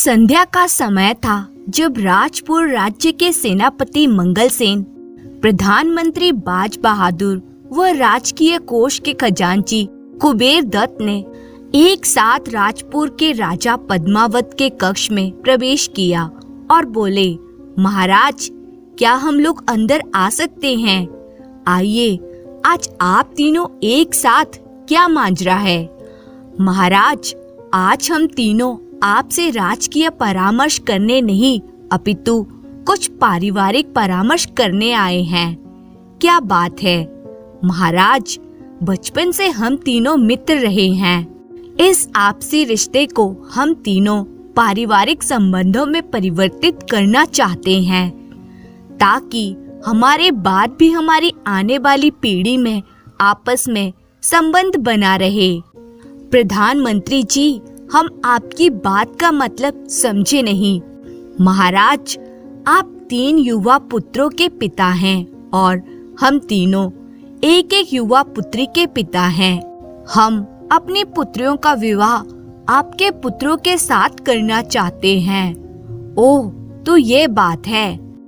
संध्या का समय था जब राजपुर राज्य के सेनापति मंगलसेन, प्रधानमंत्री बाज बहादुर व राजकीय कोष के खजांची कुबेर दत्त ने एक साथ राजपुर के राजा पद्मावत के कक्ष में प्रवेश किया और बोले, महाराज, क्या हम लोग अंदर आ सकते हैं? आइए, आज आप तीनों एक साथ क्या माजरा है? महाराज, आज हम तीनों आपसे राजकीय परामर्श करने नहीं अपितु कुछ पारिवारिक परामर्श करने आए हैं। क्या बात है? महाराज, बचपन से हम तीनों मित्र रहे हैं। इस आपसी रिश्ते को हम तीनों पारिवारिक संबंधों में परिवर्तित करना चाहते हैं ताकि हमारे बाद भी हमारी आने वाली पीढ़ी में आपस में संबंध बना रहे। प्रधानमंत्री जी, हम आपकी बात का मतलब समझे नहीं। महाराज, आप 3 युवा पुत्रों के पिता हैं और हम तीनों एक एक युवा पुत्री के पिता हैं। हम अपनी पुत्रियों का विवाह आपके पुत्रों के साथ करना चाहते हैं। ओह, तो ये बात है।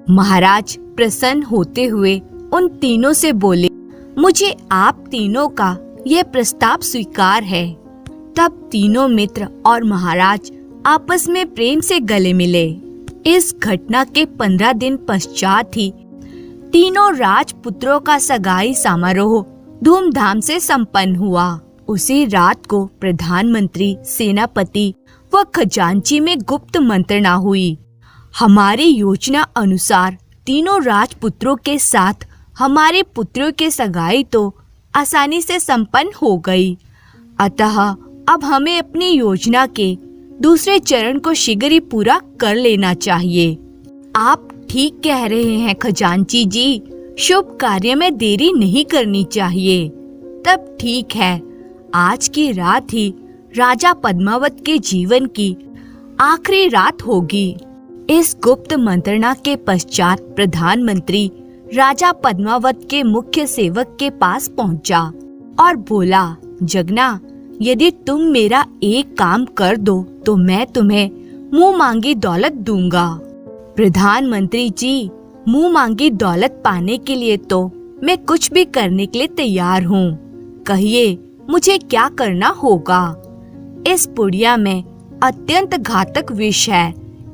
महाराज प्रसन्न होते हुए उन तीनों से बोले, मुझे आप तीनों का यह प्रस्ताव स्वीकार है। तब तीनों मित्र और महाराज आपस में प्रेम से गले मिले। इस घटना के 15 दिन पश्चात ही तीनों राजपुत्रों का सगाई समारोह धूमधाम से संपन्न हुआ। उसी रात को प्रधानमंत्री, सेनापति व खजांची में गुप्त मंत्रणा हुई। हमारी योजना अनुसार तीनों राजपुत्रों के साथ हमारे पुत्रों के सगाई तो आसानी से संपन्न हो गई। अतः अब हमें अपनी योजना के दूसरे चरण को शीघ्र ही पूरा कर लेना चाहिए। आप ठीक कह रहे हैं खजांची जी, शुभ कार्य में देरी नहीं करनी चाहिए। तब ठीक है, आज की रात ही राजा पद्मावत के जीवन की आखिरी रात होगी। इस गुप्त मंत्रणा के पश्चात प्रधानमंत्री राजा पद्मावत के मुख्य सेवक के पास पहुंचा और बोला, जगना, यदि तुम मेरा एक काम कर दो तो मैं तुम्हें मुंह मांगी दौलत दूंगा। प्रधानमंत्री जी, मुंह मांगी दौलत पाने के लिए तो मैं कुछ भी करने के लिए तैयार हूँ। कहिए, मुझे क्या करना होगा? इस पुड़िया में अत्यंत घातक विष है।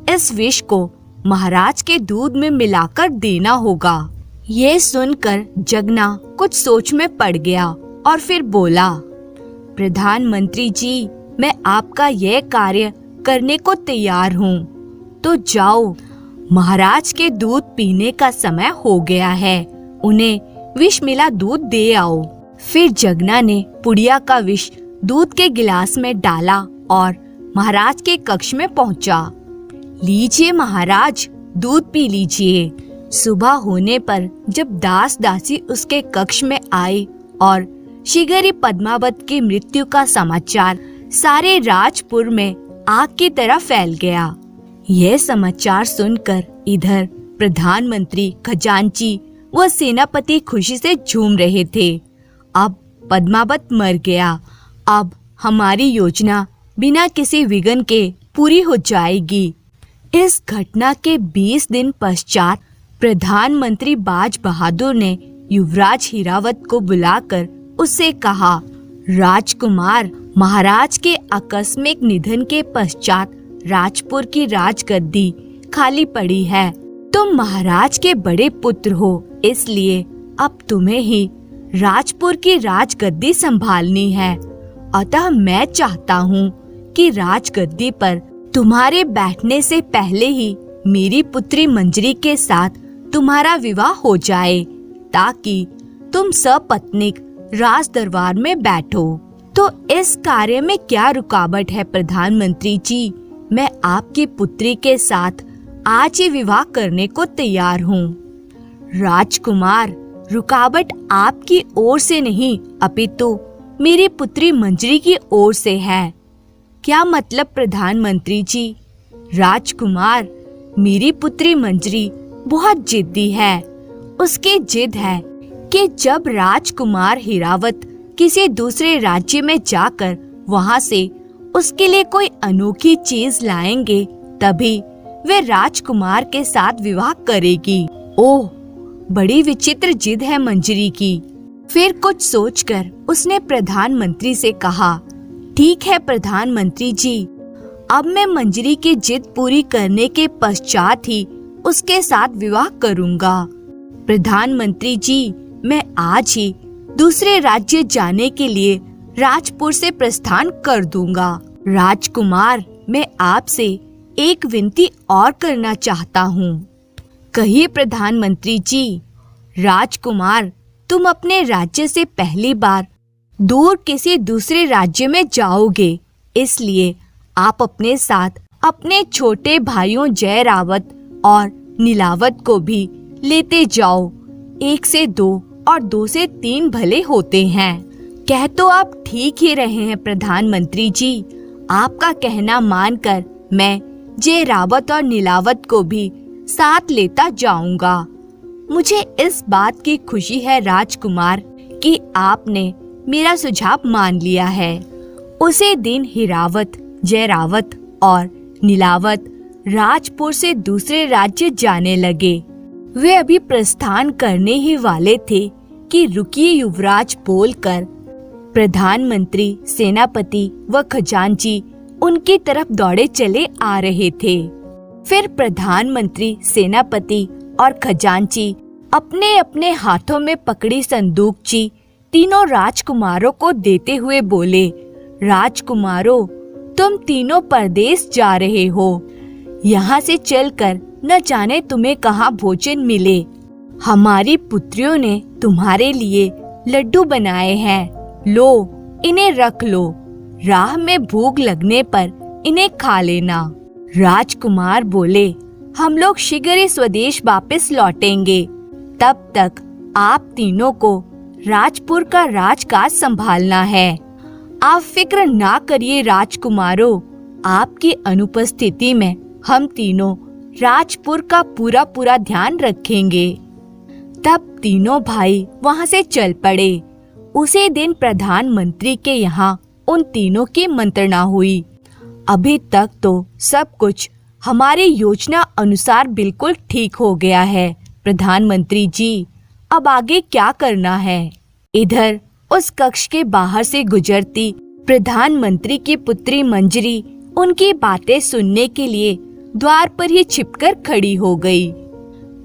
इस विष को महाराज के दूध में मिलाकर देना होगा। ये सुनकर जगना कुछ सोच में पड़ गया और फिर बोला, प्रधानमंत्री जी, मैं आपका यह कार्य करने को तैयार हूँ। तो जाओ, महाराज के दूध पीने का समय हो गया है, उन्हें विष मिला दूध दे आओ। फिर जगना ने पुड़िया का विष दूध के गिलास में डाला और महाराज के कक्ष में पहुंचा। लीजिए महाराज, दूध पी लीजिए। सुबह होने पर जब दास दासी उसके कक्ष में आए और शीघ्र ही पद्मावत की मृत्यु का समाचार सारे राजपुर में आग की तरह फैल गया। यह समाचार सुनकर इधर प्रधानमंत्री, खजांची व सेनापति खुशी से झूम रहे थे। अब पद्मावत मर गया। अब हमारी योजना बिना किसी विघ्न के पूरी हो जाएगी। इस घटना के 20 दिन पश्चात प्रधानमंत्री बाज बहादुर ने युवराज हिरावत को बुलाकर उससे कहा, राजकुमार, महाराज के आकस्मिक निधन के पश्चात राजपुर की राजगद्दी खाली पड़ी है। तुम महाराज के बड़े पुत्र हो, इसलिए अब तुम्हें ही राजपुर की राजगद्दी संभालनी है। अतः मैं चाहता हूँ कि राजगद्दी पर तुम्हारे बैठने से पहले ही मेरी पुत्री मंजरी के साथ तुम्हारा विवाह हो जाए, ताकि तुम सपत्नीक राज दरबार में बैठो। तो इस कार्य में क्या रुकावट है प्रधानमंत्री जी? मैं आपकी पुत्री के साथ आज ही विवाह करने को तैयार हूँ। राजकुमार, रुकावट आपकी ओर से नहीं अपितु मेरी पुत्री मंजरी की ओर से है। क्या मतलब प्रधानमंत्री जी? राजकुमार, मेरी पुत्री मंजरी बहुत जिद्दी है। उसकी जिद है कि जब राजकुमार हिरावत किसी दूसरे राज्य में जाकर वहां से उसके लिए कोई अनोखी चीज लाएंगे, तभी वे राजकुमार के साथ विवाह करेगी। ओह, बड़ी विचित्र जिद है मंजरी की। फिर कुछ सोचकर उसने प्रधानमंत्री से कहा, ठीक है प्रधानमंत्री जी, अब मैं मंजरी की जिद पूरी करने के पश्चात ही उसके साथ विवाह करूंगा। प्रधानमंत्री जी, मैं आज ही दूसरे राज्य जाने के लिए राजपुर से प्रस्थान कर दूंगा। राजकुमार, मैं आपसे एक विनती और करना चाहता हूँ। कहिए प्रधानमंत्री जी। राजकुमार, तुम अपने राज्य से पहली बार दूर किसी दूसरे राज्य में जाओगे, इसलिए आप अपने साथ अपने छोटे भाइयों जयरावत और नीलावत को भी लेते जाओ। 1 से 2 और 2 से 3 भले होते हैं। कह तो आप ठीक ही रहे हैं प्रधानमंत्री जी। आपका कहना मानकर मैं जयरावत और नीलावत को भी साथ लेता जाऊंगा। मुझे इस बात की खुशी है राजकुमार कि आपने मेरा सुझाव मान लिया है। उसी दिन हिरावत, जयरावत और नीलावत राजपुर से दूसरे राज्य जाने लगे। वे अभी प्रस्थान करने ही वाले थे कि रुकिए युवराज बोलकर प्रधानमंत्री, सेनापति व खजांची उनकी तरफ दौड़े चले आ रहे थे। फिर प्रधानमंत्री, सेनापति और खजांची अपने अपने हाथों में पकड़ी संदूकची तीनों राजकुमारों को देते हुए बोले, राजकुमारों, तुम तीनों परदेश जा रहे हो। यहाँ से चलकर न जाने तुम्हें कहाँ भोजन मिले। हमारी पुत्रियों ने तुम्हारे लिए लड्डू बनाए हैं, लो इन्हें रख लो। राह में भूख लगने पर इन्हें खा लेना। राजकुमार बोले, हम लोग शीघ्र ही स्वदेश वापस लौटेंगे। तब तक आप तीनों को राजपुर का राजकाज संभालना है। आप फिक्र ना करिए राजकुमारों, आपकी अनुपस्थिति में हम तीनों राजपुर का पूरा पूरा ध्यान रखेंगे। तब तीनों भाई वहां से चल पड़े। उसी दिन प्रधानमंत्री के यहाँ उन तीनों की मंत्रणा हुई। अभी तक तो सब कुछ हमारी योजना अनुसार बिल्कुल ठीक हो गया है प्रधानमंत्री जी। अब आगे क्या करना है? इधर उस कक्ष के बाहर से गुजरती प्रधानमंत्री की पुत्री मंजरी उनकी बातें सुनने के लिए द्वार पर ही छिपकर खड़ी हो गई।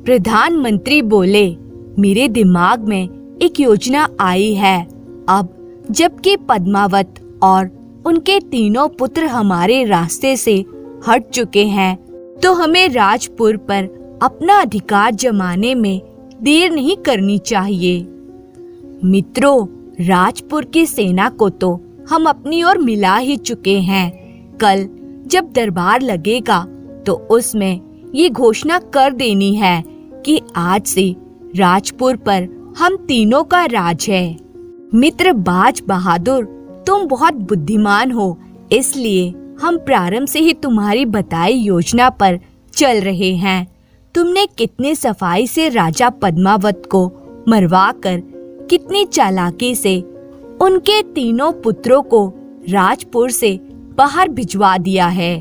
प्रधानमंत्री बोले, मेरे दिमाग में एक योजना आई है। अब जबकि पद्मावत और उनके तीनों पुत्र हमारे रास्ते से हट चुके हैं, तो हमें राजपुर पर अपना अधिकार जमाने में देर नहीं करनी चाहिए। मित्रों, राजपुर की सेना को तो हम अपनी ओर मिला ही चुके हैं। कल जब दरबार लगेगा तो उसमें ये घोषणा कर देनी है कि आज से राजपुर पर हम तीनों का राज है। मित्र बाज बहादुर, तुम बहुत बुद्धिमान हो, इसलिए हम प्रारंभ से ही तुम्हारी बताई योजना पर चल रहे हैं। तुमने कितनी सफाई से राजा पद्मावत को मरवाकर कितनी चालाकी से उनके तीनों पुत्रों को राजपुर से बाहर भिजवा दिया है।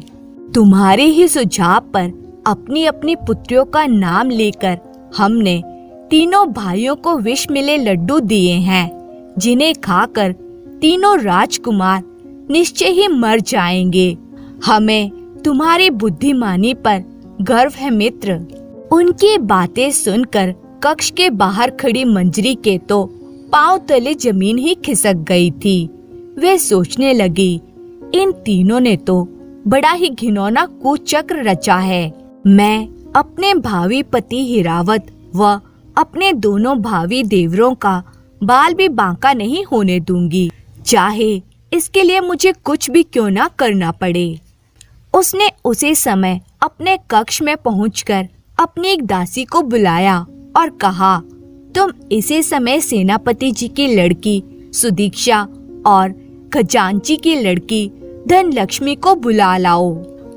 तुम्हारे ही सुझाव पर अपनी अपनी पुत्रियों का नाम लेकर हमने तीनों भाइयों को विष मिले लड्डू दिए हैं, जिन्हें खाकर तीनों राजकुमार निश्चय ही मर जाएंगे। हमें तुम्हारी बुद्धिमानी पर गर्व है मित्र। उनकी बातें सुनकर कक्ष के बाहर खड़ी मंजरी के तो पांव तले जमीन ही खिसक गई थी। वे सोचने लगी, इन तीनों ने तो बड़ा ही घिनौना कुचक्र रचा है। मैं अपने भावी पति हिरावत व अपने दोनों भावी देवरों का बाल भी बांका नहीं होने दूंगी, चाहे इसके लिए मुझे कुछ भी क्यों ना करना पड़े। उसने उसी समय अपने कक्ष में पहुंचकर अपनी एक दासी को बुलाया और कहा, तुम इसी समय सेनापति जी की लड़की सुदीक्षा और खजांची की लड़की धनलक्ष्मी को बुला लाओ।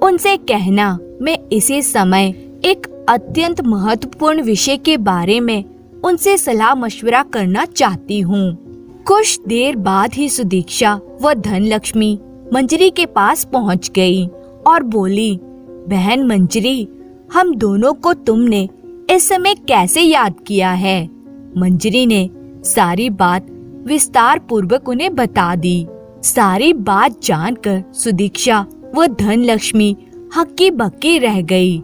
उनसे कहना, मैं इसी समय एक अत्यंत महत्वपूर्ण विषय के बारे में उनसे सलाह मशवरा करना चाहती हूँ। कुछ देर बाद ही सुदीक्षा व धनलक्ष्मी मंजरी के पास पहुँच गई और बोली, बहन मंजरी, हम दोनों को तुमने इस समय कैसे याद किया है? मंजरी ने सारी बात विस्तार पूर्वक उन्हें बता दी। सारी बात जानकर सुदीक्षा व धनलक्ष्मी हक्की बक्की रह गई।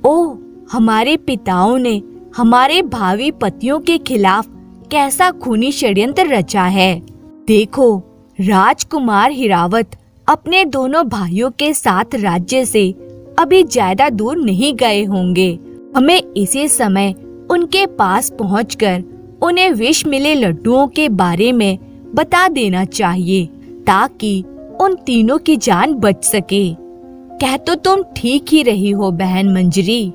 ओह, हमारे पिताओं ने हमारे भावी पतियों के खिलाफ कैसा खूनी षड्यंत्र रचा है। देखो, राजकुमार हिरावत अपने दोनों भाइयों के साथ राज्य से अभी ज्यादा दूर नहीं गए होंगे। हमें इसी समय उनके पास पहुंचकर उन्हें विष मिले लड्डुओं के बारे में बता देना चाहिए, ताकि उन तीनों की जान बच सके। कह तो तुम ठीक ही रही हो बहन मंजरी।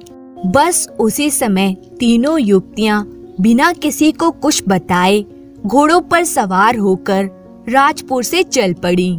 बस उसी समय तीनों युवतियां बिना किसी को कुछ बताए घोड़ों पर सवार होकर राजपुर से चल पड़ी।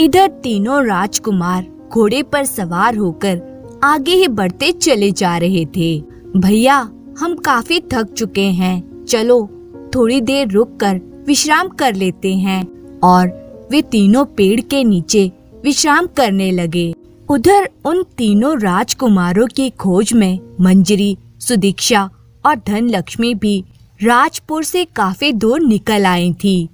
इधर तीनों राजकुमार घोड़े पर सवार होकर आगे ही बढ़ते चले जा रहे थे। भैया, हम काफी थक चुके हैं, चलो थोड़ी देर रुककर विश्राम कर लेते हैं। और वे तीनों पेड़ के नीचे विश्राम करने लगे। उधर उन तीनों राजकुमारों की खोज में मंजरी, सुदीक्षा और धनलक्ष्मी भी राजपुर से काफी दूर निकल आई थी।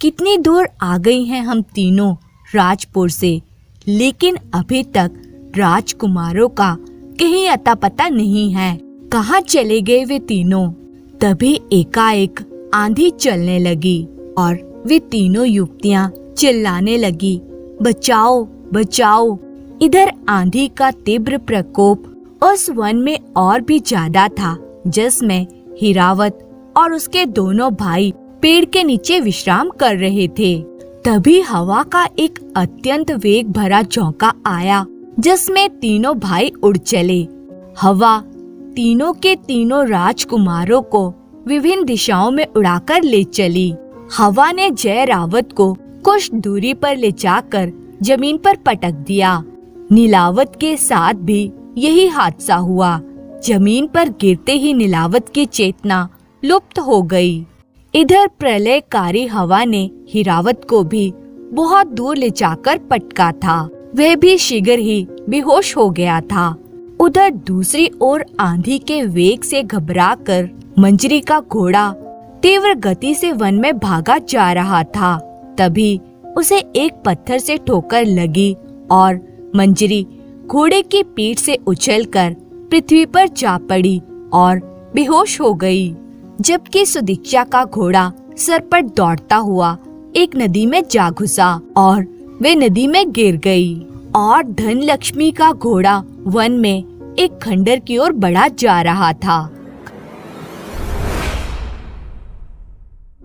कितनी दूर आ गई हैं हम तीनों राजपुर से, लेकिन अभी तक राजकुमारों का कहीं अता पता नहीं है। कहाँ चले गए वे तीनों? तभी एकाएक आंधी चलने लगी और वे तीनों युवतियां चिल्लाने लगी, बचाओ बचाओ। इधर आंधी का तीव्र प्रकोप उस वन में और भी ज्यादा था, जिसमें हिरावत और उसके दोनों भाई पेड़ के नीचे विश्राम कर रहे थे। तभी हवा का एक अत्यंत वेग भरा झोंका आया, जिसमें तीनों भाई उड़ चले। हवा तीनों के तीनों राजकुमारों को विभिन्न दिशाओं में उड़ाकर ले चली। हवा ने जय रावत को कुछ दूरी पर ले जाकर जमीन पर पटक दिया। नीलावत के साथ भी यही हादसा हुआ। जमीन पर गिरते ही नीलावत की चेतना लुप्त हो गई। इधर प्रलयकारी हवा ने हिरावत को भी बहुत दूर ले जाकर पटका था। वह भी शीघ्र ही बेहोश हो गया था। उधर दूसरी ओर आंधी के वेग से घबराकर मंजरी का घोड़ा तीव्र गति से वन में भागा जा रहा था। तभी उसे एक पत्थर से ठोकर लगी और मंजरी घोड़े की पीठ से उछलकर पृथ्वी पर जा पड़ी और बेहोश हो गई। जबकि सुदीक्षा का घोड़ा सरपट दौड़ता हुआ एक नदी में जा घुसा और वे नदी में गिर गई। और धनलक्ष्मी का घोड़ा वन में एक खंडर की ओर बढ़ा जा रहा था।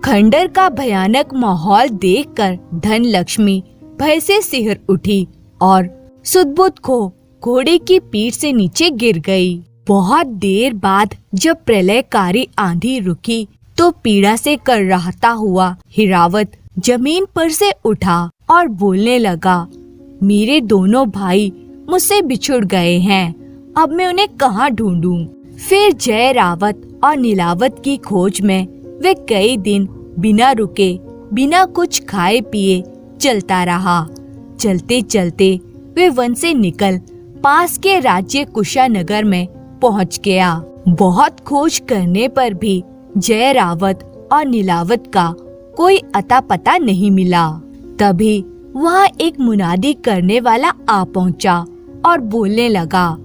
खंडर का भयानक माहौल देखकर धनलक्ष्मी भय से सिहर उठी और सुध-बुध खो घोड़े की पीठ से नीचे गिर गई। बहुत देर बाद जब प्रलयकारी आंधी रुकी तो पीड़ा से कर्राहता हुआ हिरावत जमीन पर से उठा और बोलने लगा, मेरे दोनों भाई मुझसे बिछुड़ गए हैं, अब मैं उन्हें कहाँ ढूंढूं? फिर जय रावत और नीलावत की खोज में वे कई दिन बिना रुके, बिना कुछ खाए पिए चलता रहा। चलते चलते वे वन से निकल पास के राज्य कुशानगर में पहुंच गया। बहुत खोज करने पर भी जय रावत और नीलावत का कोई अता पता नहीं मिला। तभी वहाँ एक मुनादी करने वाला आ पहुँचा और बोलने लगा,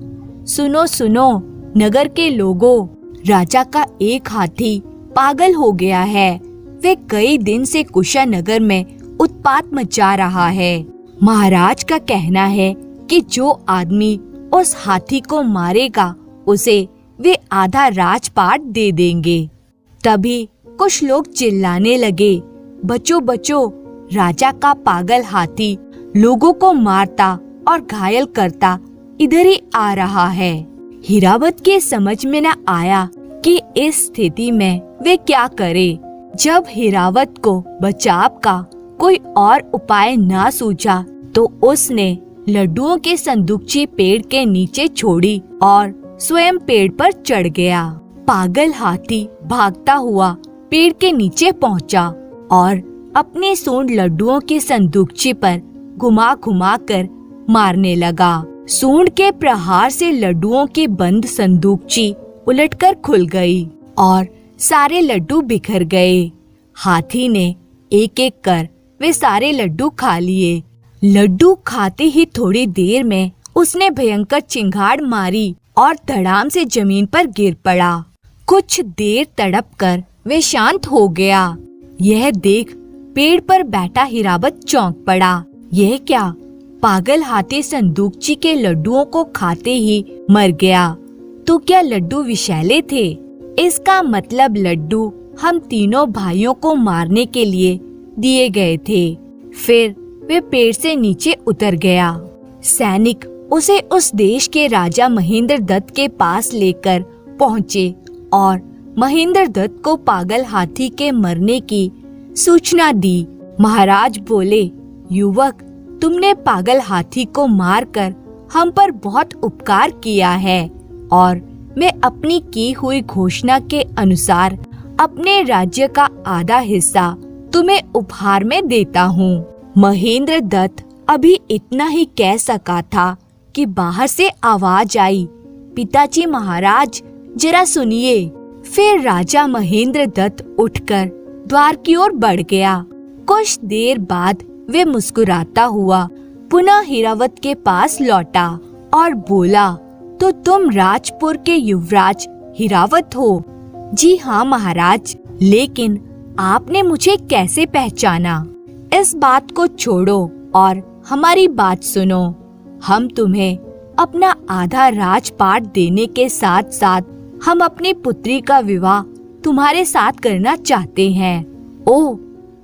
सुनो सुनो नगर के लोगों, राजा का एक हाथी पागल हो गया है। वे कई दिन से कुशानगर में उत्पात मचा रहा है। महाराज का कहना है कि जो आदमी उस हाथी को मारेगा उसे वे आधा राजपाट दे देंगे। तभी कुछ लोग चिल्लाने लगे, बचो बचो, राजा का पागल हाथी लोगों को मारता और घायल करता इधर ही आ रहा है। हिरावत के समझ में न आया कि इस स्थिति में वे क्या करे। जब हिरावत को बचाव का कोई और उपाय ना सूझा तो उसने लड्डुओं के संदूकची पेड़ के नीचे छोड़ी और स्वयं पेड़ पर चढ़ गया। पागल हाथी भागता हुआ पेड़ के नीचे पहुंचा और अपने सूंड लड्डुओं की संदूकची पर घुमा घुमा कर मारने लगा। सूंड के प्रहार से लड्डुओं की बंद संदूकची उलटकर खुल गई और सारे लड्डू बिखर गए। हाथी ने एक एक कर वे सारे लड्डू खा लिए। लड्डू खाते ही थोड़ी देर में उसने भयंकर चिंगाड़ मारी और धड़ाम से जमीन पर गिर पड़ा। कुछ देर तड़प कर वे शांत हो गया। यह देख पेड़ पर बैठा हिरावत चौंक पड़ा। यह क्या? पागल हाथी संदूकची के लड्डुओं को खाते ही मर गया। तो क्या लड्डू विषैले थे? इसका मतलब लड्डू हम तीनों भाइयों को मारने के लिए दिए गए थे। फिर वे पेड़ से नीचे उतर गया। सैनिक उसे उस देश के राजा महेंद्र दत्त के पास लेकर पहुँचे और महेंद्र दत्त को पागल हाथी के मरने की सूचना दी। महाराज बोले, युवक, तुमने पागल हाथी को मारकर हम पर बहुत उपकार किया है और मैं अपनी की हुई घोषणा के अनुसार अपने राज्य का आधा हिस्सा तुम्हें उपहार में देता हूँ। महेंद्र दत्त अभी इतना ही कह सका था कि बाहर से आवाज आई, पिताजी महाराज, जरा सुनिए। फिर राजा महेंद्र दत्त उठकर द्वार की ओर बढ़ गया। कुछ देर बाद वे मुस्कुराता हुआ पुनः हिरावत के पास लौटा और बोला, तो तुम राजपुर के युवराज हिरावत हो? जी हाँ महाराज, लेकिन आपने मुझे कैसे पहचाना? इस बात को छोड़ो और हमारी बात सुनो। हम तुम्हें अपना आधा राजपाट देने के साथ साथ हम अपनी पुत्री का विवाह तुम्हारे साथ करना चाहते हैं। ओह,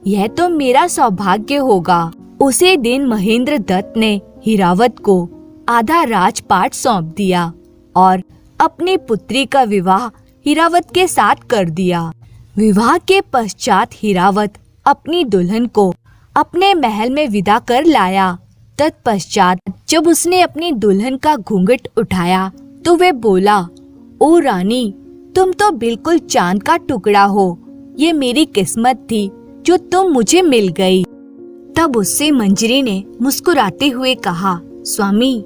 यह तो मेरा सौभाग्य होगा। उसी दिन महेंद्र दत्त ने हिरावत को आधा राजपाट सौंप दिया और अपनी पुत्री का विवाह हिरावत के साथ कर दिया। विवाह के पश्चात हिरावत अपनी दुल्हन को अपने महल में विदा कर लाया। तत्पश्चात जब उसने अपनी दुल्हन का घूंघट उठाया तो वे बोला, ओ रानी, तुम तो बिल्कुल चांद का टुकड़ा हो। ये मेरी किस्मत थी जो तुम मुझे मिल गई। तब उससे मंजरी ने मुस्कुराते हुए कहा, स्वामी,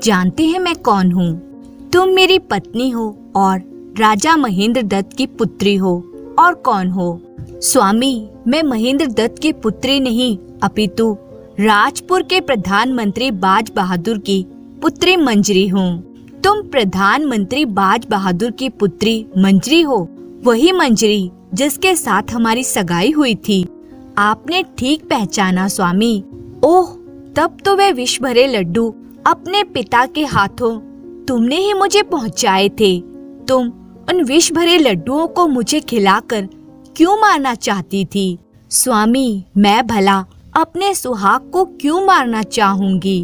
जानते हैं मैं कौन हूँ? तुम मेरी पत्नी हो और राजा महेंद्र दत्त की पुत्री हो। और कौन हो? स्वामी, मैं महेंद्र दत्त की पुत्री नहीं अपितु राजपुर के प्रधानमंत्री बाज बहादुर की पुत्री मंजरी हूँ। तुम प्रधानमंत्री बाज बहादुर की पुत्री मंजरी हो? वही मंजरी जिसके साथ हमारी सगाई हुई थी। आपने ठीक पहचाना स्वामी। ओह, तब तो वे विष भरे लड्डू अपने पिता के हाथों तुमने ही मुझे पहुंचाए थे। तुम उन विष भरे लड्डुओं को मुझे खिलाकर क्यों मारना चाहती थी? स्वामी, मैं भला अपने सुहाग को क्यों मारना चाहूंगी?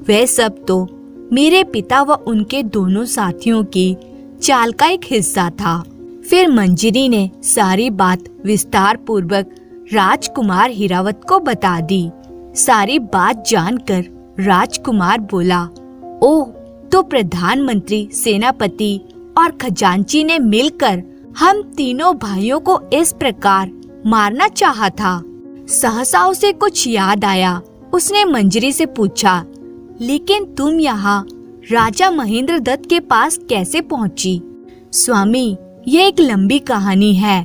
वह सब तो मेरे पिता व उनके दोनों साथियों की चाल का एक हिस्सा था। फिर मंजरी ने सारी बात विस्तार पूर्वक राजकुमार हिरावत को बता दी। सारी बात जानकर राजकुमार बोला, ओह, तो प्रधानमंत्री, सेनापति और खजांची ने मिलकर हम तीनों भाइयों को इस प्रकार मारना चाहा था। सहसा उसे कुछ याद आया। उसने मंजरी से पूछा, लेकिन तुम यहाँ राजा महेंद्र दत्त के पास कैसे पहुँची? स्वामी, यह एक लंबी कहानी है।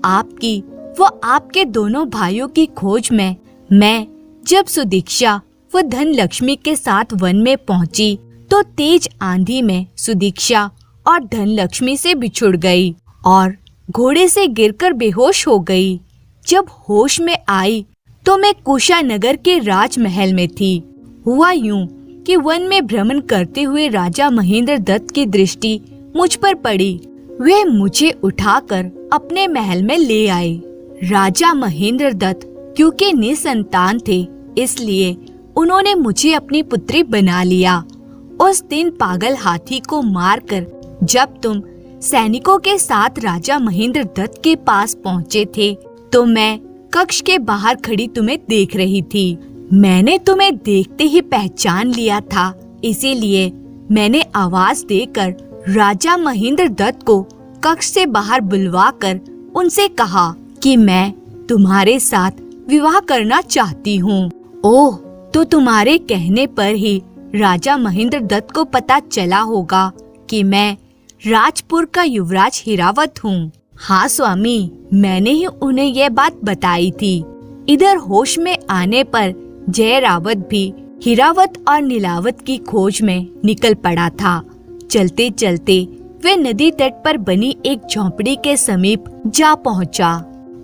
आपकी व आपके दोनों भाइयों की खोज में मैं जब सुदीक्षा व धन लक्ष्मी के साथ वन में पहुंची तो तेज आंधी में सुदीक्षा और धन लक्ष्मी से बिछुड़ गई और घोड़े से गिरकर बेहोश हो गई। जब होश में आई तो मैं कुशानगर के राजमहल में थी। हुआ यूं कि वन में भ्रमण करते हुए राजा महेंद्र दत्त की दृष्टि मुझ पर पड़ी। वे मुझे उठाकर अपने महल में ले आए। राजा महेंद्र दत्त क्योंकि निसंतान थे, इसलिए उन्होंने मुझे अपनी पुत्री बना लिया। उस दिन पागल हाथी को मारकर जब तुम सैनिकों के साथ राजा महेंद्र दत्त के पास पहुँचे थे तो मैं कक्ष के बाहर खड़ी तुम्हें देख रही थी। मैंने तुम्हें देखते ही पहचान लिया था, इसीलिए मैंने आवाज देकर राजा महेंद्र दत्त को कक्ष से बाहर बुलवाकर उनसे कहा कि मैं तुम्हारे साथ विवाह करना चाहती हूँ। ओह, तो तुम्हारे कहने पर ही राजा महेंद्र दत्त को पता चला होगा कि मैं राजपुर का युवराज हिरावत हूँ। हाँ स्वामी, मैंने ही उन्हें यह बात बताई थी। इधर होश में आने पर जय रावत भी हिरावत और नीलावत की खोज में निकल पड़ा था। चलते चलते वे नदी तट पर बनी एक झोंपड़ी के समीप जा पहुंचा।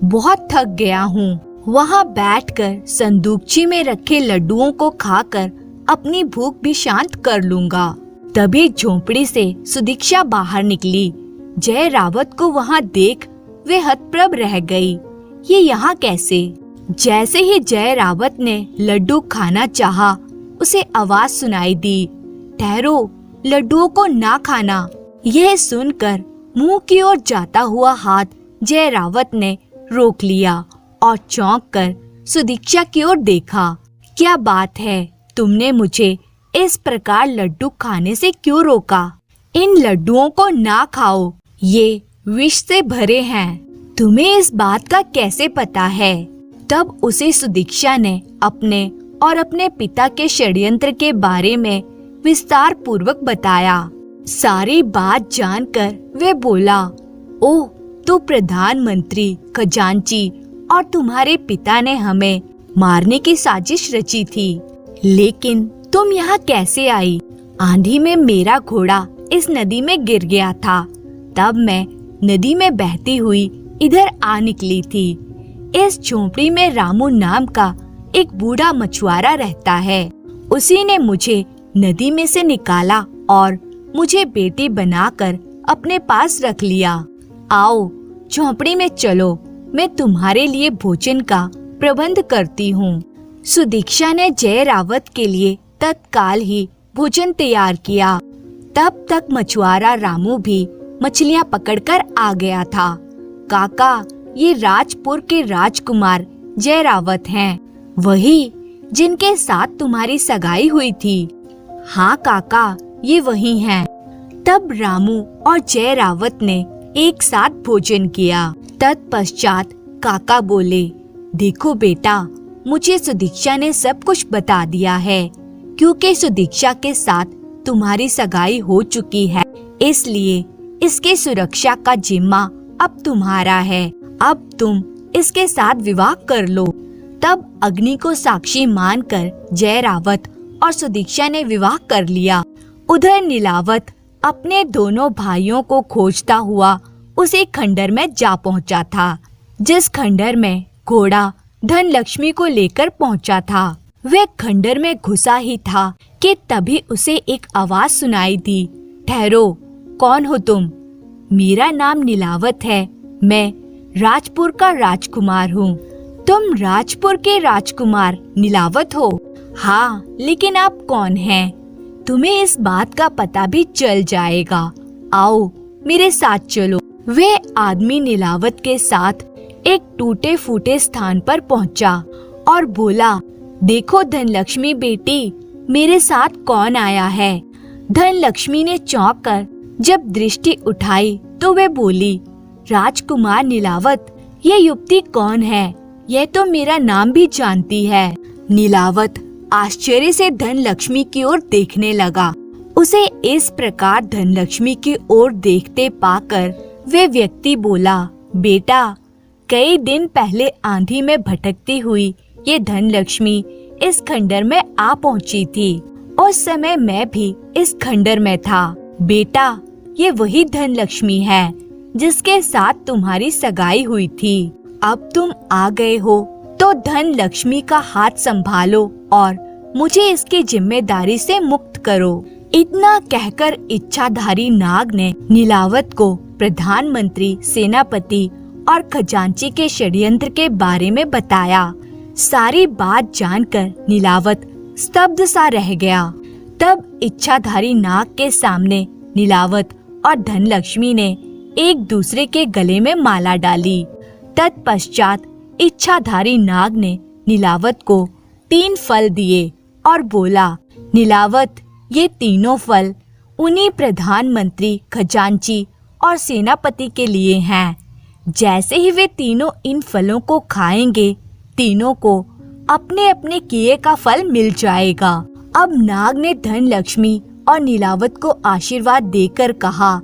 बहुत थक गया हूँ, वहाँ बैठकर संदूकची में रखे लड्डुओं को खाकर अपनी भूख भी शांत कर लूंगा। तभी झोंपड़ी से सुदीक्षा बाहर निकली। जय रावत को वहाँ देख वे हतप्रभ रह गई। ये यहाँ कैसे? जैसे ही जय रावत ने लड्डू खाना चाहा, उसे आवाज सुनाई दी, ठहरो, लड्डुओं को ना खाना। यह सुनकर मुंह की ओर जाता हुआ हाथ जय रावत ने रोक लिया और चौंक कर सुदीक्षा की ओर देखा। क्या बात है, तुमने मुझे इस प्रकार लड्डू खाने से क्यों रोका? इन लड्डुओं को ना खाओ, ये विष से भरे हैं। तुम्हें इस बात का कैसे पता है? तब उसे सुदीक्षा ने अपने और अपने पिता के षड्यंत्र के बारे में विस्तार पूर्वक बताया। सारी बात जानकर वे बोला, ओह, तो प्रधानमंत्री, खजांची और तुम्हारे पिता ने हमें मारने की साजिश रची थी। लेकिन तुम यहाँ कैसे आई? आंधी में मेरा घोड़ा इस नदी में गिर गया था, तब मैं नदी में बहती हुई इधर आ निकली थी। इस झोंपड़ी में रामू नाम का एक बूढ़ा मछुआरा रहता है। उसी ने मुझे नदी में से निकाला और मुझे बेटी बनाकर अपने पास रख लिया। आओ, झोंपड़ी में चलो, मैं तुम्हारे लिए भोजन का प्रबंध करती हूँ। सुदीक्षा ने जय रावत के लिए तत्काल ही भोजन तैयार किया। तब तक मछुआरा रामू भी मछलियाँ पकड़कर आ गया था। काका, ये राजपुर के राजकुमार जय रावत हैं, वही जिनके साथ तुम्हारी सगाई हुई थी। हाँ काका, ये वही हैं। तब रामू और जय रावत ने एक साथ भोजन किया। तत्पश्चात काका बोले, देखो बेटा, मुझे सुदीक्षा ने सब कुछ बता दिया है। क्योंकि सुदीक्षा के साथ तुम्हारी सगाई हो चुकी है, इसलिए इसके सुरक्षा का जिम्मा अब तुम्हारा है। अब तुम इसके साथ विवाह कर लो। तब अग्नि को साक्षी मानकर जय रावत और सुदीक्षा ने विवाह कर लिया। उधर नीलावत अपने दोनों भाइयों को खोजता हुआ उस एक खंडर में जा पहुंचा था, जिस खंडर में घोड़ा धन लक्ष्मी को लेकर पहुंचा था। वह खंडर में घुसा ही था कि तभी उसे एक आवाज सुनाई दी, ठहरो, कौन हो तुम? मेरा नाम नीलावत है, मैं राजपुर का राजकुमार हूँ। तुम राजपुर के राजकुमार नीलावत हो? हाँ, लेकिन आप कौन हैं? तुम्हें इस बात का पता भी चल जाएगा। आओ, मेरे साथ चलो। वे आदमी नीलावत के साथ एक टूटे फूटे स्थान पर पहुंचा और बोला, देखो धनलक्ष्मी बेटी, मेरे साथ कौन आया है? धनलक्ष्मी ने चौंक कर जब दृष्टि उठाई तो वे बोली, राजकुमार नीलावत, ये युवती कौन है? यह तो मेरा नाम भी जानती है। नीलावत आश्चर्य से धनलक्ष्मी की ओर देखने लगा। उसे इस प्रकार धनलक्ष्मी की ओर देखते पाकर वे व्यक्ति बोला, बेटा, कई दिन पहले आंधी में भटकती हुई ये धनलक्ष्मी इस खंडर में आ पहुंची थी। उस समय मैं भी इस खंडर में था। बेटा, ये वही धनलक्ष्मी है जिसके साथ तुम्हारी सगाई हुई थी। अब तुम आ गए हो तो धनलक्ष्मी का हाथ संभालो और मुझे इसकी जिम्मेदारी से मुक्त करो। इतना कहकर इच्छाधारी नाग ने नीलावत को प्रधानमंत्री, सेनापति और खजांची के षड्यंत्र के बारे में बताया। सारी बात जानकर नीलावत स्तब्ध सा रह गया। तब इच्छाधारी नाग के सामने नीलावत और धनलक्ष्मी ने एक दूसरे के गले में माला डाली। तत्पश्चात इच्छाधारी नाग ने नीलावत को 3 फल दिए और बोला, नीलावत, ये तीनों फल उन्हीं प्रधानमंत्री, खजांची और सेनापति के लिए हैं। जैसे ही वे तीनों इन फलों को खाएंगे, तीनों को अपने अपने किए का फल मिल जाएगा। अब नाग ने धन लक्ष्मी और नीलावत को आशीर्वाद देकर कहा,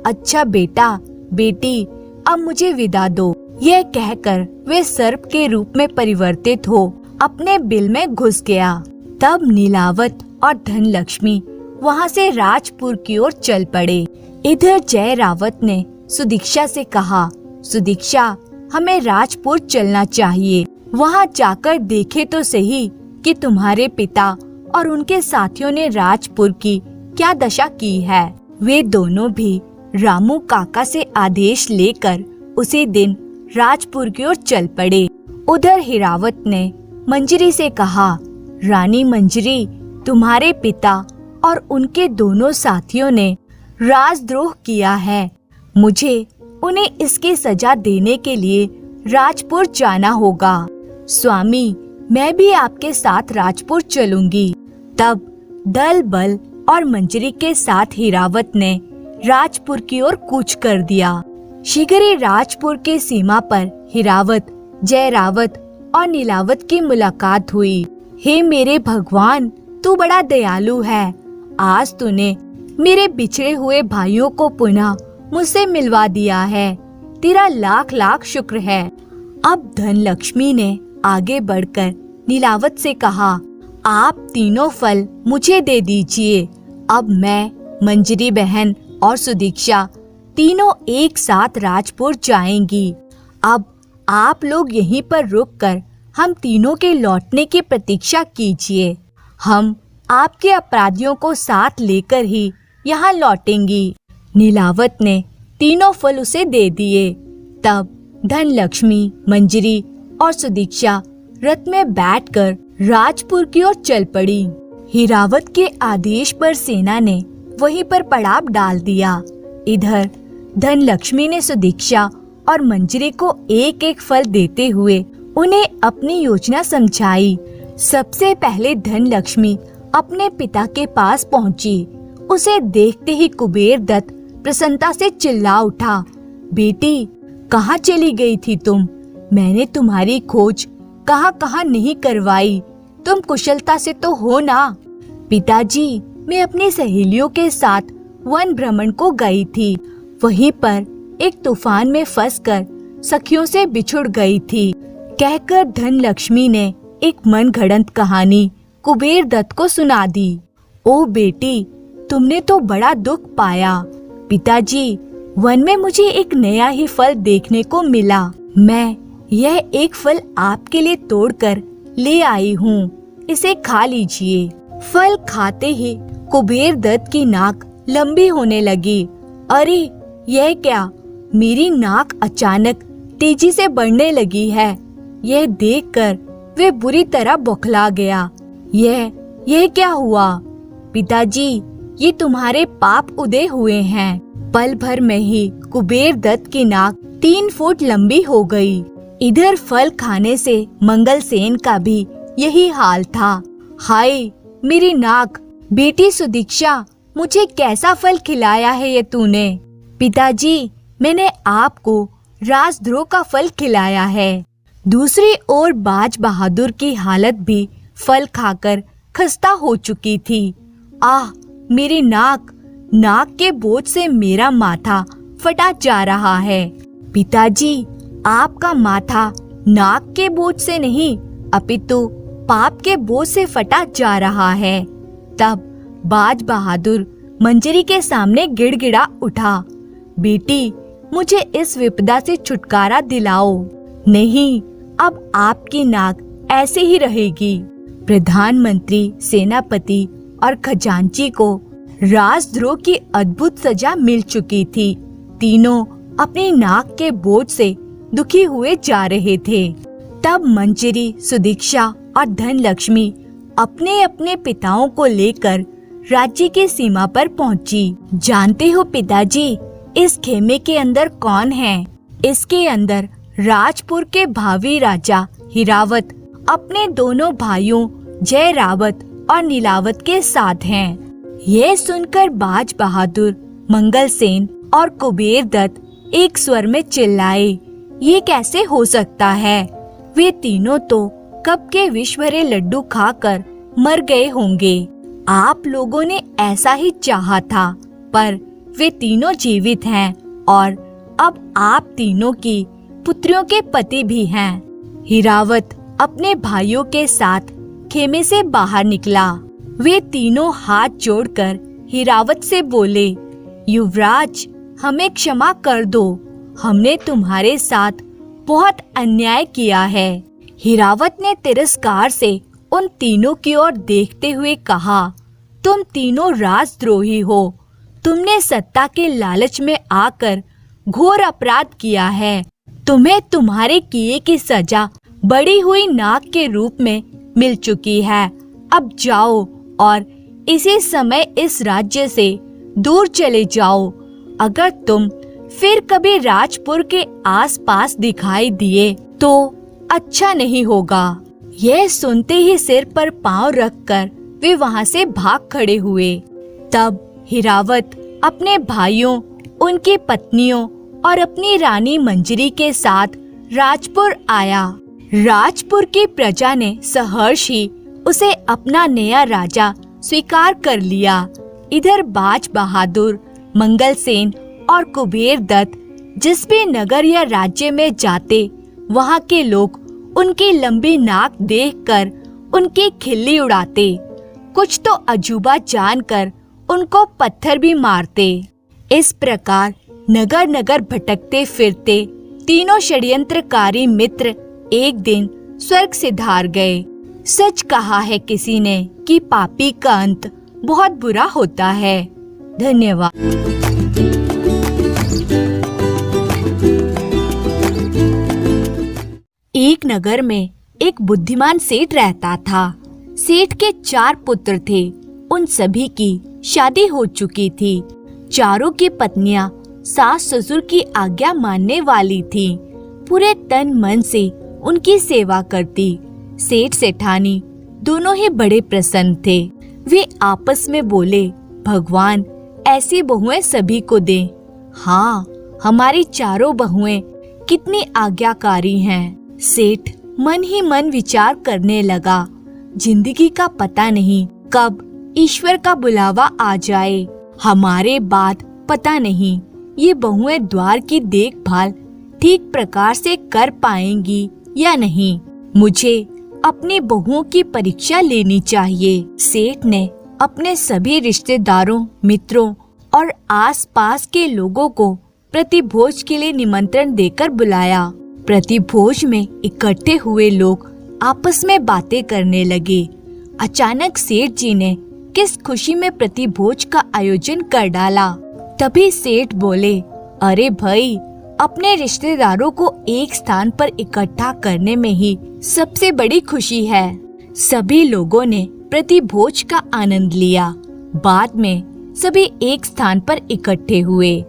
अच्छा बेटा बेटी, अब मुझे विदा दो। यह कहकर वे सर्प के रूप में परिवर्तित हो अपने बिल में घुस गया। तब नीलावत और धन लक्ष्मी वहाँ से राजपुर की ओर चल पड़े। इधर जय रावत ने सुदीक्षा से कहा, सुदीक्षा, हमें राजपुर चलना चाहिए। वहाँ जाकर देखे तो सही कि तुम्हारे पिता और उनके साथियों ने राजपुर की क्या दशा की है। वे दोनों भी रामू काका से आदेश लेकर उसी दिन राजपुर की ओर चल पड़े। उधर हिरावत ने मंजरी से कहा, रानी मंजरी, तुम्हारे पिता और उनके दोनों साथियों ने राजद्रोह किया है। मुझे उन्हें इसकी सजा देने के लिए राजपुर जाना होगा। स्वामी, मैं भी आपके साथ राजपुर चलूंगी। तब दल बल और मंजरी के साथ हिरावत ने राजपुर की ओर कूच कर दिया। शीघ्र ही राजपुर के सीमा पर हिरावत, जयरावत और नीलावत की मुलाकात हुई। हे मेरे भगवान, तू बड़ा दयालु है। आज तूने मेरे बिछड़े हुए भाइयों को पुनः मुझसे मिलवा दिया है। तेरा लाख लाख शुक्र है। अब धन लक्ष्मी ने आगे बढ़कर नीलावत से कहा, आप तीनों फल मुझे दे दीजिए। अब मैं, मंजरी बहन और सुदीक्षा तीनों एक साथ राजपुर जाएंगी। अब आप लोग यहीं पर रुककर हम तीनों के लौटने की प्रतीक्षा कीजिए। हम आपके अपराधियों को साथ लेकर ही यहाँ लौटेंगी। नीलावत ने तीनों फल उसे दे दिए। तब धन लक्ष्मी, मंजरी और सुदीक्षा रथ में बैठकर राजपुर की ओर चल पड़ी। हिरावत के आदेश पर सेना ने वहीं पर पड़ाव डाल दिया। इधर धन लक्ष्मी ने सुदीक्षा और मंजरी को एक एक फल देते हुए उन्हें अपनी योजना समझाई। सबसे पहले धन लक्ष्मी अपने पिता के पास पहुंची। उसे देखते ही कुबेर दत्त प्रसन्नता से चिल्ला उठा, बेटी, कहाँ चली गई थी तुम? मैंने तुम्हारी खोज कहाँ नहीं करवाई। तुम कुशलता से तो हो ना? पिताजी, मैं अपनी सहेलियों के साथ वन भ्रमण को गई थी। वहीं पर एक तूफान में फंसकर सखियों से बिछुड़ गई थी। कहकर धन लक्ष्मी ने एक मनगढ़ंत कहानी कुबेर दत्त को सुना दी। ओ बेटी, तुमने तो बड़ा दुख पाया। पिताजी, वन में मुझे एक नया ही फल देखने को मिला। मैं यह एक फल आपके लिए तोड़कर ले आई हूँ। इसे खा लीजिए। फल खाते ही कुबेर दत्त की नाक लंबी होने लगी। अरे, यह क्या? मेरी नाक अचानक तेजी से बढ़ने लगी है। यह देखकर वे बुरी तरह बौखला गया। यह क्या हुआ? पिताजी, ये तुम्हारे पाप उदय हुए हैं। पल भर में ही कुबेर दत्त की नाक 3 फुट लंबी हो गई। इधर फल खाने से मंगलसेन का भी यही हाल था। हाय मेरी नाक! बेटी सुदीक्षा, मुझे कैसा फल खिलाया है ये तूने? पिताजी, मैंने आपको राजद्रोह का फल खिलाया है। दूसरी ओर बाज बहादुर की हालत भी फल खाकर खस्ता हो चुकी थी। आह, मेरी नाक! नाक के बोझ से मेरा माथा फटा जा रहा है। पिताजी, आपका माथा नाक के बोझ से नहीं अपितु पाप के बोझ से फटा जा रहा है। तब बाज बहादुर मंजरी के सामने गिड़गिड़ा उठा, बेटी, मुझे इस विपदा से छुटकारा दिलाओ। नहीं, अब आपकी नाक ऐसे ही रहेगी। प्रधानमंत्री, सेनापति और खजांची को राजद्रोह की अद्भुत सजा मिल चुकी थी। तीनों अपनी नाक के बोझ से दुखी हुए जा रहे थे। तब मंजरी, सुदीक्षा और धन लक्ष्मी अपने अपने पिताओं को लेकर राज्य की सीमा पर पहुंची। जानते हो पिताजी, इस खेमे के अंदर कौन है? इसके अंदर राजपुर के भावी राजा हिरावत अपने दोनों भाइयों जयरावत और नीलावत के साथ हैं। यह सुनकर बाज बहादुर, मंगलसेन और कुबेर दत्त एक स्वर में चिल्लाए, ये कैसे हो सकता है? वे तीनों तो कब के विष भरे लड्डू खाकर मर गए होंगे। आप लोगों ने ऐसा ही चाहा था, पर वे तीनों जीवित हैं और अब आप तीनों की पुत्रियों के पति भी हैं। हिरावत अपने भाइयों के साथ खेमे से बाहर निकला। वे तीनों हाथ जोड़कर हिरावत से बोले, युवराज, हमें क्षमा कर दो, हमने तुम्हारे साथ बहुत अन्याय किया है। हिरावत ने तिरस्कार से उन तीनों की ओर देखते हुए कहा, तुम तीनों राजद्रोही हो। तुमने सत्ता के लालच में आकर घोर अपराध किया है। तुम्हें तुम्हारे किए की सजा बढ़ी हुई नाग के रूप में मिल चुकी है। अब जाओ और इसी समय इस राज्य से दूर चले जाओ। अगर तुम फिर कभी राजपुर के आसपास दिखाई दिए तो अच्छा नहीं होगा। यह सुनते ही सिर पर पांव रखकर वे वहां से भाग खड़े हुए। तब हिरावत अपने भाइयों, उनकी पत्नियों और अपनी रानी मंजरी के साथ राजपुर आया। राजपुर की प्रजा ने सहर्ष ही उसे अपना नया राजा स्वीकार कर लिया। इधर बाज बहादुर, मंगलसेन और कुबेर दत्त जिस भी नगर या राज्य में जाते, वहाँ के लोग उनकी लंबी नाक देखकर उनकी खिल्ली उड़ाते। कुछ तो अजूबा जानकर उनको पत्थर भी मारते। इस प्रकार नगर नगर भटकते फिरते तीनों षड्यंत्रकारी मित्र एक दिन स्वर्ग सिधार गए। सच कहा है किसी ने कि पापी का अंत बहुत बुरा होता है। धन्यवाद। एक नगर में एक बुद्धिमान सेठ रहता था। सेठ के 4 पुत्र थे। उन सभी की शादी हो चुकी थी। चारों की पत्नियां सास ससुर की आज्ञा मानने वाली थी। पूरे तन मन से उनकी सेवा करती। सेठ सेठानी दोनों ही बड़े प्रसन्न थे। वे आपस में बोले, भगवान ऐसी बहुएं सभी को दे। हाँ, हमारी चारों बहुएं कितनी आज्ञाकारी हैं। सेठ मन ही मन विचार करने लगा, जिंदगी का पता नहीं कब ईश्वर का बुलावा आ जाए। हमारे बाद पता नहीं ये बहुएं द्वार की देखभाल ठीक प्रकार से कर पाएंगी या नहीं। मुझे अपनी बहुओं की परीक्षा लेनी चाहिए। सेठ ने अपने सभी रिश्तेदारों, मित्रों और आसपास के लोगों को प्रतिभोज के लिए निमंत्रण देकर बुलाया। प्रतिभोज में इकट्ठे हुए लोग आपस में बातें करने लगे। अचानक सेठ जी ने किस खुशी में प्रतिभोज का आयोजन कर डाला। तभी सेठ बोले, अरे भाई, अपने रिश्तेदारों को एक स्थान पर इकट्ठा करने में ही सबसे बड़ी खुशी है। सभी लोगों ने प्रतिभोज का आनंद लिया। बाद में सभी एक स्थान पर इकट्ठे हुए।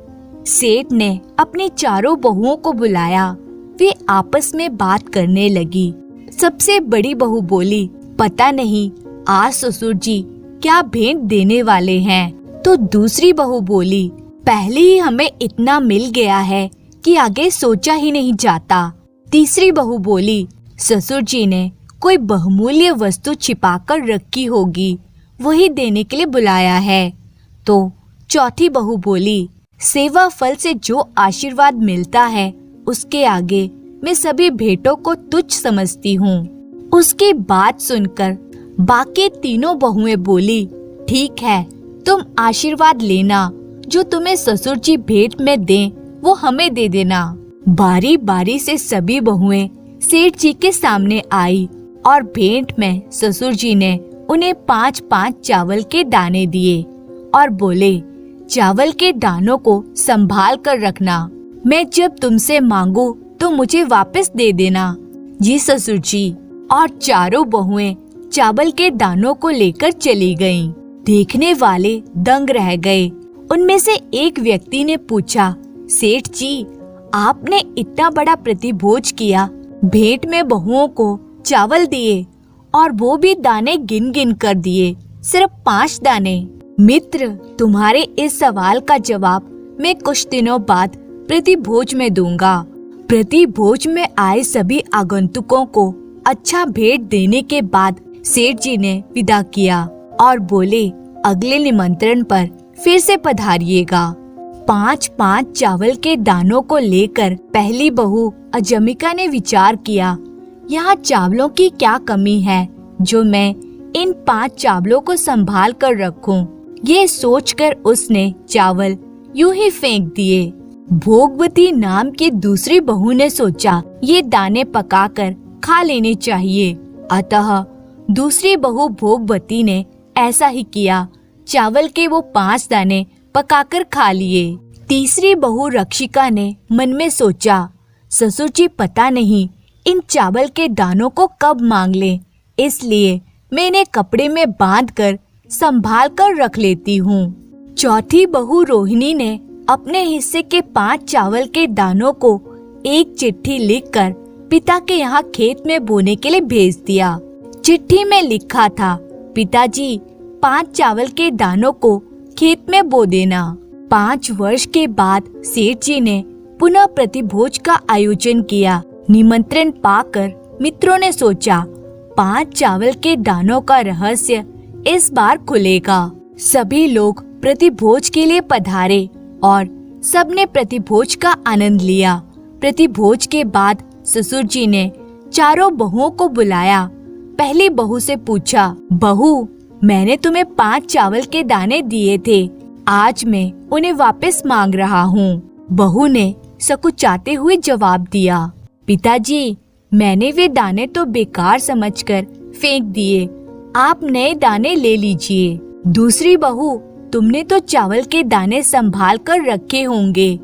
सेठ ने अपनी चारों बहुओं को बुलाया। वे आपस में बात करने लगी। सबसे बड़ी बहू बोली, पता नहीं आज ससुर जी क्या भेंट देने वाले हैं। तो दूसरी बहू बोली, पहले ही हमें इतना मिल गया है कि आगे सोचा ही नहीं जाता। तीसरी बहू बोली, ससुर जी ने कोई बहुमूल्य वस्तु छिपाकर रखी होगी, वही देने के लिए बुलाया है। तो चौथी बहू बोली, सेवा फल से जो आशीर्वाद मिलता है उसके आगे मैं सभी भेंटों को तुच्छ समझती हूँ। उसकी बात सुनकर बाकी तीनों बहुएं बोली, ठीक है, तुम आशीर्वाद लेना, जो तुम्हें ससुर जी भेंट में दें वो हमें दे देना। बारी बारी से सभी बहुएं सेठ जी के सामने आई और भेंट में ससुर जी ने उन्हें 5-5 चावल के दाने दिए और बोले, चावल के दानों को संभाल कर रखना। मैं जब तुमसे मांगू तो मुझे वापस दे देना। जी ससुर जी। और चारों बहुएं चावल के दानों को लेकर चली गईं। देखने वाले दंग रह गए। उनमें से एक व्यक्ति ने पूछा, सेठ जी, आपने इतना बड़ा प्रतिभोज किया, भेंट में बहुओं को चावल दिए और वो भी दाने गिन गिन कर दिए, सिर्फ 5 दाने। मित्र, तुम्हारे इस सवाल का जवाब मैं कुछ दिनों बाद प्रतिभोज में दूंगा। प्रतिभोज में आए सभी आगंतुकों को अच्छा भेंट देने के बाद सेठ जी ने विदा किया और बोले, अगले निमंत्रण पर फिर से पधारिएगा। 5-5 चावल के दानों को लेकर पहली बहू अजमिका ने विचार किया, यहाँ चावलों की क्या कमी है जो मैं इन 5 चावलों को संभाल कर रखूं। ये सोचकर उसने चावल यूं ही फेंक दिए। भोगवती नाम की दूसरी बहू ने सोचा, ये दाने पकाकर खा लेने चाहिए। अतः दूसरी बहू भोगवती ने ऐसा ही किया। चावल के वो 5 दाने पकाकर खा लिए। तीसरी बहू रक्षिका ने मन में सोचा, ससुर जी पता नहीं इन चावल के दानों को कब मांग ले, इसलिए मैं इन्हें कपड़े में बांधकर संभाल कर रख लेती हूँ। चौथी बहू रोहिणी ने अपने हिस्से के 5 चावल के दानों को एक चिट्ठी लिखकर पिता के यहाँ खेत में बोने के लिए भेज दिया। चिट्ठी में लिखा था, पिताजी 5 चावल के दानों को खेत में बो देना। 5 वर्ष के बाद सेठ जी ने पुनः प्रतिभोज का आयोजन किया। निमंत्रण पाकर मित्रों ने सोचा, 5 चावल के दानों का रहस्य इस बार खुलेगा। सभी लोग प्रतिभोज के लिए पधारे और सबने प्रतिभोज का आनंद लिया। प्रतिभोज के बाद ससुर जी ने चारों बहुओं को बुलाया। पहली बहू से पूछा, बहू मैंने तुम्हें 5 चावल के दाने दिए थे, आज मैं उन्हें वापस मांग रहा हूँ। बहू ने सकुचाते हुए जवाब दिया, पिताजी मैंने वे दाने तो बेकार समझकर फेंक दिए, आप नए दाने ले लीजिए। दूसरी बहू, तुमने तो चावल के दाने संभाल कर रखे होंगे।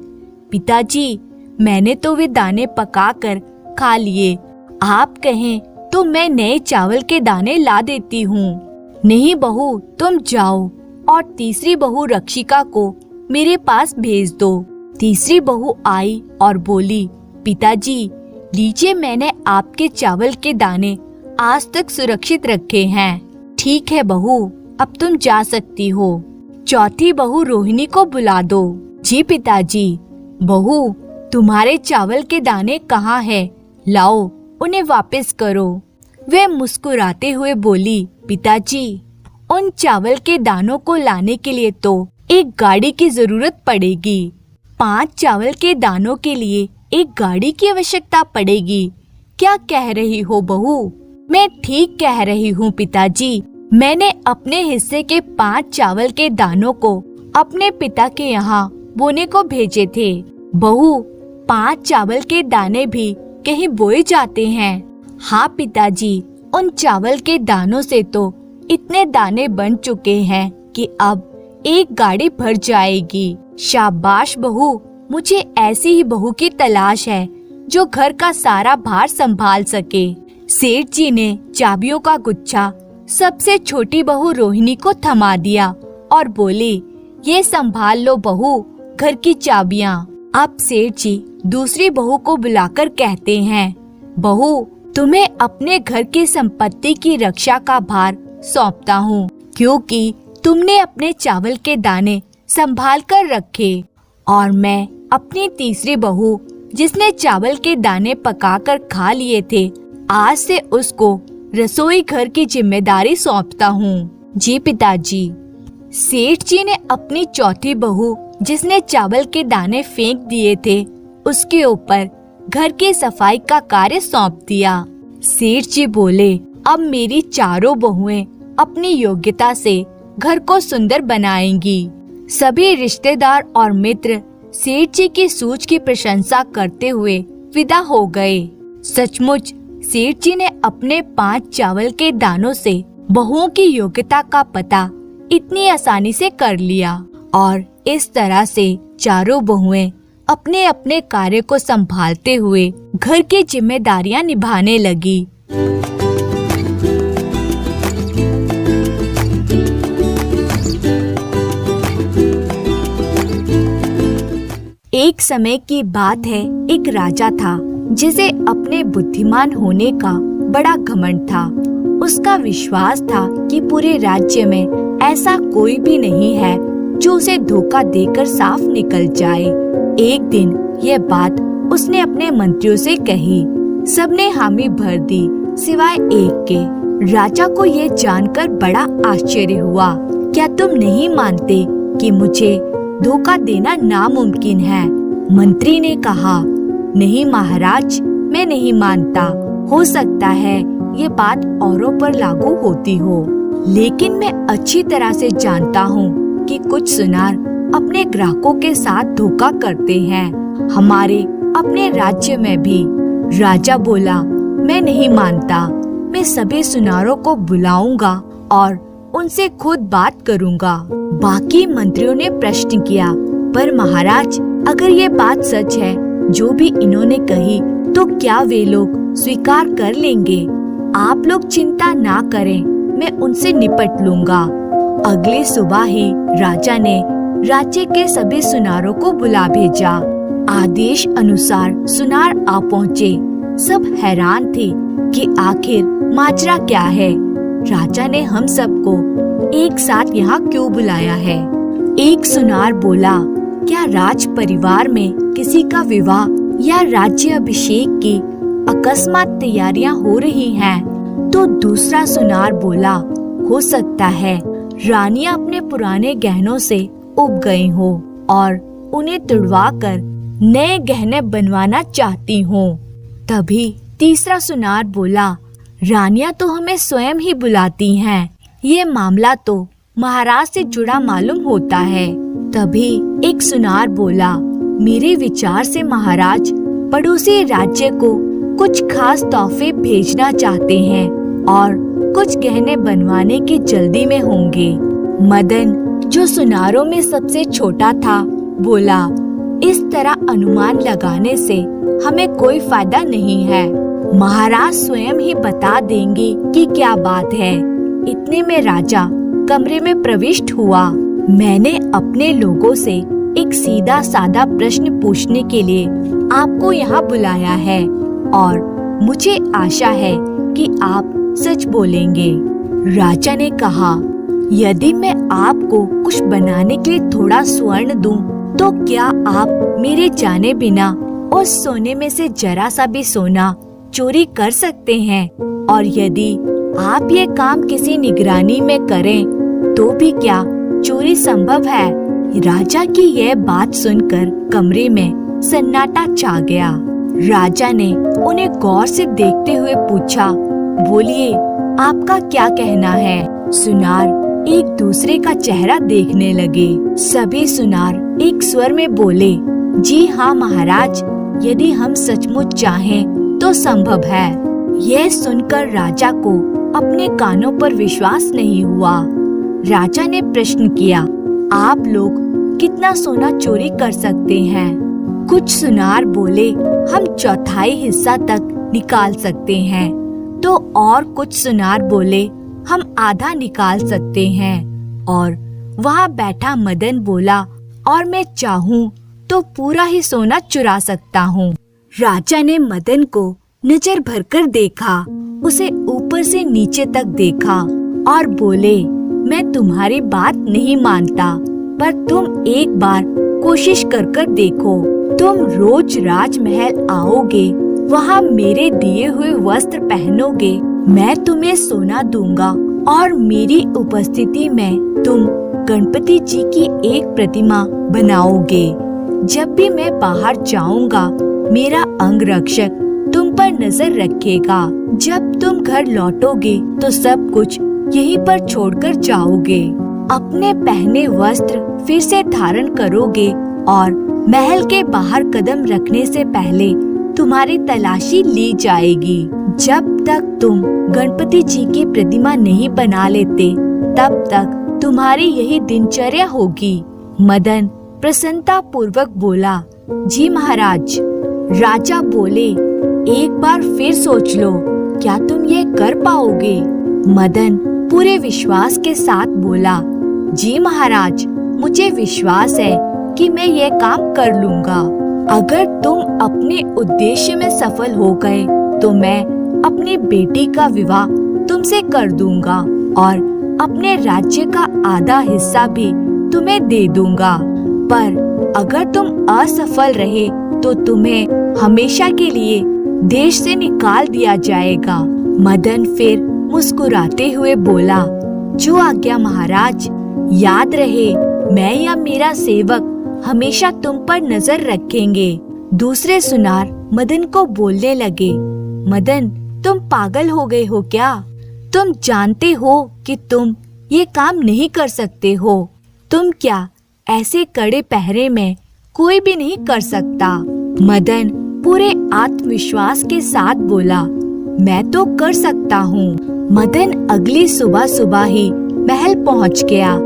पिताजी मैंने तो वे दाने पकाकर खा लिए, आप कहें तो मैं नए चावल के दाने ला देती हूँ। नहीं बहू तुम जाओ और तीसरी बहू रक्षिका को मेरे पास भेज दो। तीसरी बहू आई और बोली, पिताजी लीजिए मैंने आपके चावल के दाने आज तक सुरक्षित रखे हैं। ठीक है बहू, अब तुम जा सकती हो। चौथी बहू रोहिणी को बुला दो। जी पिताजी। बहू तुम्हारे चावल के दाने कहाँ हैं? लाओ उन्हें वापस करो। वे मुस्कुराते हुए बोली, पिताजी उन चावल के दानों को लाने के लिए तो एक गाड़ी की जरूरत पड़ेगी। 5 चावल के दानों के लिए एक गाड़ी की आवश्यकता पड़ेगी। क्या कह रही हो बहू? मैं ठीक कह रही हूँ पिताजी। मैंने अपने हिस्से के 5 चावल के दानों को अपने पिता के यहाँ बोने को भेजे थे। बहू 5 चावल के दाने भी कहीं बोए जाते हैं? हाँ पिताजी, उन चावल के दानों से तो इतने दाने बन चुके हैं कि अब एक गाड़ी भर जाएगी। शाबाश बहू, मुझे ऐसी ही बहू की तलाश है जो घर का सारा भार संभाल सके। सेठ जी ने चाबियों का गुच्छा सबसे छोटी बहू रोहिणी को थमा दिया और बोले, ये संभाल लो बहू घर की चाबियाँ। अब सेठ जी दूसरी बहू को बुलाकर कहते हैं, बहू तुम्हें अपने घर की संपत्ति की रक्षा का भार सौंपता हूँ, क्योंकि तुमने अपने चावल के दाने संभाल कर रखे और मैं अपनी तीसरी बहू जिसने चावल के दाने पकाकर खा लिए थे, आज से उसको रसोई घर की जिम्मेदारी सौंपता हूँ। जी पिताजी। सेठ जी ने अपनी चौथी बहू जिसने चावल के दाने फेंक दिए थे, उसके ऊपर घर की सफाई का कार्य सौंप दिया। सेठ जी बोले, अब मेरी चारों बहुएं अपनी योग्यता से घर को सुंदर बनाएंगी। सभी रिश्तेदार और मित्र सेठ जी की सूझ की प्रशंसा करते हुए विदा हो गए। सचमुच सेठ जी ने अपने 5 चावल के दानों से बहुओं की योग्यता का पता इतनी आसानी से कर लिया और इस तरह से चारों बहुएं अपने अपने कार्य को संभालते हुए घर की जिम्मेदारियां निभाने लगी। एक समय की बात है, एक राजा था जिसे अपने बुद्धिमान होने का बड़ा घमंड था। उसका विश्वास था कि पूरे राज्य में ऐसा कोई भी नहीं है जो उसे धोखा देकर साफ निकल जाए। एक दिन यह बात उसने अपने मंत्रियों से कही। सबने हामी भर दी सिवाय एक के। राजा को ये जानकर बड़ा आश्चर्य हुआ। क्या तुम नहीं मानते कि मुझे धोखा देना नामुमकिन है? मंत्री ने कहा, नहीं महाराज, मैं नहीं मानता। हो सकता है ये बात औरों पर लागू होती हो, लेकिन मैं अच्छी तरह से जानता हूँ कि कुछ सुनार अपने ग्राहकों के साथ धोखा करते हैं, हमारे अपने राज्य में भी। राजा बोला, मैं नहीं मानता। मैं सभी सुनारों को बुलाऊंगा और उनसे खुद बात करूंगा। बाकी मंत्रियों ने प्रश्न किया, पर महाराज, अगर ये बात सच है जो भी इन्होंने कही, तो क्या वे लोग स्वीकार कर लेंगे? आप लोग चिंता ना करें, मैं उनसे निपट लूंगा। अगली सुबह ही राजा ने राज्य के सभी सुनारों को बुला भेजा। आदेश अनुसार सुनार आ पहुँचे। सब हैरान थे कि आखिर माजरा क्या है। राजा ने हम सबको एक साथ यहाँ क्यों बुलाया है? एक सुनार बोला, क्या राज परिवार में किसी का विवाह या राज्य अभिषेक की अकस्मात तैयारियां हो रही हैं? तो दूसरा सुनार बोला, हो सकता है रानियां अपने पुराने गहनों से उब गई हो और उन्हें तुड़वाकर नए गहने बनवाना चाहती हो। तभी तीसरा सुनार बोला, रानियां तो हमें स्वयं ही बुलाती हैं। ये मामला तो महाराज से जुड़ा मालूम होता है। तभी एक सुनार बोला, मेरे विचार से महाराज पड़ोसी राज्य को कुछ खास तोहफे भेजना चाहते हैं और कुछ गहने बनवाने की जल्दी में होंगे। मदन, जो सुनारों में सबसे छोटा था, बोला, इस तरह अनुमान लगाने से हमें कोई फायदा नहीं है। महाराज स्वयं ही बता देंगे कि क्या बात है। इतने में राजा कमरे में प्रविष्ट हुआ। मैंने अपने लोगों से एक सीधा साधा प्रश्न पूछने के लिए आपको यहाँ बुलाया है और मुझे आशा है कि आप सच बोलेंगे। राजा ने कहा, यदि मैं आपको कुछ बनाने के लिए थोड़ा स्वर्ण दूं, तो क्या आप मेरे जाने बिना उस सोने में से जरा सा भी सोना चोरी कर सकते हैं? और यदि आप ये काम किसी निगरानी में करें, तो भी क्या चोरी संभव है? राजा की यह बात सुनकर कमरे में सन्नाटा छा गया। राजा ने उन्हें गौर से देखते हुए पूछा, बोलिए, आपका क्या कहना है? सुनार एक दूसरे का चेहरा देखने लगे। सभी सुनार एक स्वर में बोले, जी हाँ महाराज, यदि हम सचमुच चाहें तो संभव है। यह सुनकर राजा को अपने कानों पर विश्वास नहीं हुआ। राजा ने प्रश्न किया, आप लोग कितना सोना चोरी कर सकते हैं? कुछ सुनार बोले, हम चौथाई हिस्सा तक निकाल सकते हैं। तो और कुछ सुनार बोले, हम आधा निकाल सकते हैं। और वहाँ बैठा मदन बोला, और मैं चाहूँ तो पूरा ही सोना चुरा सकता हूँ। राजा ने मदन को नजर भरकर देखा, उसे ऊपर से नीचे तक देखा और बोले, मैं तुम्हारी बात नहीं मानता, पर तुम एक बार कोशिश कर देखो। तुम रोज राजमहल आओगे, वहाँ मेरे दिए हुए वस्त्र पहनोगे, मैं तुम्हें सोना दूंगा और मेरी उपस्थिति में तुम गणपति जी की एक प्रतिमा बनाओगे। जब भी मैं बाहर जाऊंगा, मेरा अंगरक्षक तुम पर नजर रखेगा। जब तुम घर लौटोगे तो सब कुछ यहीं पर छोड़कर जाओगे। अपने पहने वस्त्र फिर से धारण करोगे और महल के बाहर कदम रखने से पहले तुम्हारी तलाशी ली जाएगी। जब तक तुम गणपति जी की प्रतिमा नहीं बना लेते, तब तक तुम्हारी यही दिनचर्या होगी। मदन प्रसन्नता पूर्वक बोला, जी महाराज। राजा बोले, एक बार फिर सोच लो, क्या तुम ये कर पाओगे? मदन पूरे विश्वास के साथ बोला, जी महाराज, मुझे विश्वास है कि मैं ये काम कर लूंगा। अगर तुम अपने उद्देश्य में सफल हो गए तो मैं अपनी बेटी का विवाह तुमसे कर दूंगा और अपने राज्य का आधा हिस्सा भी तुम्हें दे दूंगा। पर अगर तुम असफल रहे तो तुम्हें हमेशा के लिए देश से निकाल दिया जाएगा। मदन फिर मुस्कुराते हुए बोला, जो आज्ञा महाराज। याद रहे, मैं या मेरा सेवक हमेशा तुम पर नजर रखेंगे। दूसरे सुनार मदन को बोलने लगे, मदन, तुम पागल हो गए हो क्या? तुम जानते हो कि तुम ये काम नहीं कर सकते हो। तुम क्या, ऐसे कड़े पहरे में कोई भी नहीं कर सकता। मदन पूरे आत्मविश्वास के साथ बोला, मैं तो कर सकता हूँ। मदन अगली सुबह सुबह ही महल पहुँच गया,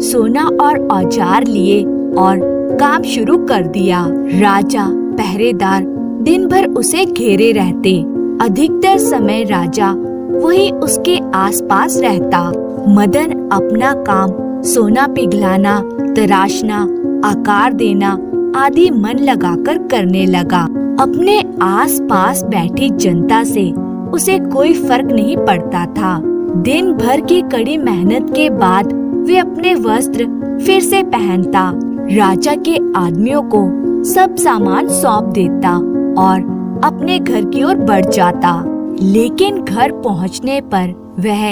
सोना और औजार लिए और काम शुरू कर दिया। राजा पहरेदार दिन भर उसे घेरे रहते। अधिकतर समय राजा वही उसके आसपास रहता। मदन अपना काम सोना पिघलाना, तराशना, आकार देना आदि मन लगाकर करने लगा। अपने आसपास बैठी जनता से उसे कोई फर्क नहीं पड़ता था। दिन भर की कड़ी मेहनत के बाद वे अपने वस्त्र फिर से पहनता, राजा के आदमियों को सब सामान सौंप देता और अपने घर की ओर बढ़ जाता। लेकिन घर पहुंचने पर वह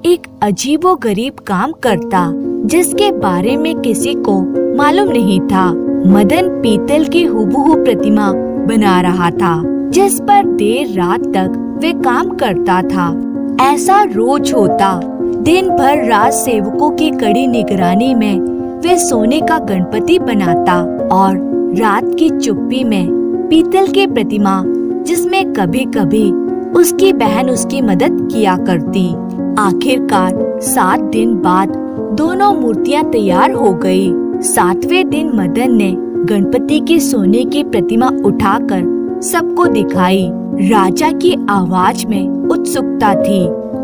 एक अजीबोगरीब काम करता, जिसके बारे में किसी को मालूम नहीं था। मदन पीतल की हूबहू प्रतिमा बना रहा था, जिस पर देर रात तक वे काम करता था। ऐसा रोज होता। दिन भर राज सेवकों की कड़ी निगरानी में वे सोने का गणपति बनाता और रात की चुप्पी में पीतल की प्रतिमा, जिसमें कभी कभी उसकी बहन उसकी मदद किया करती। आखिरकार 7 दिन बाद दोनों मूर्तियां तैयार हो गई। 7वें दिन मदन ने गणपति की सोने की प्रतिमा उठाकर सबको दिखाई। राजा की आवाज में उत्सुकता थी।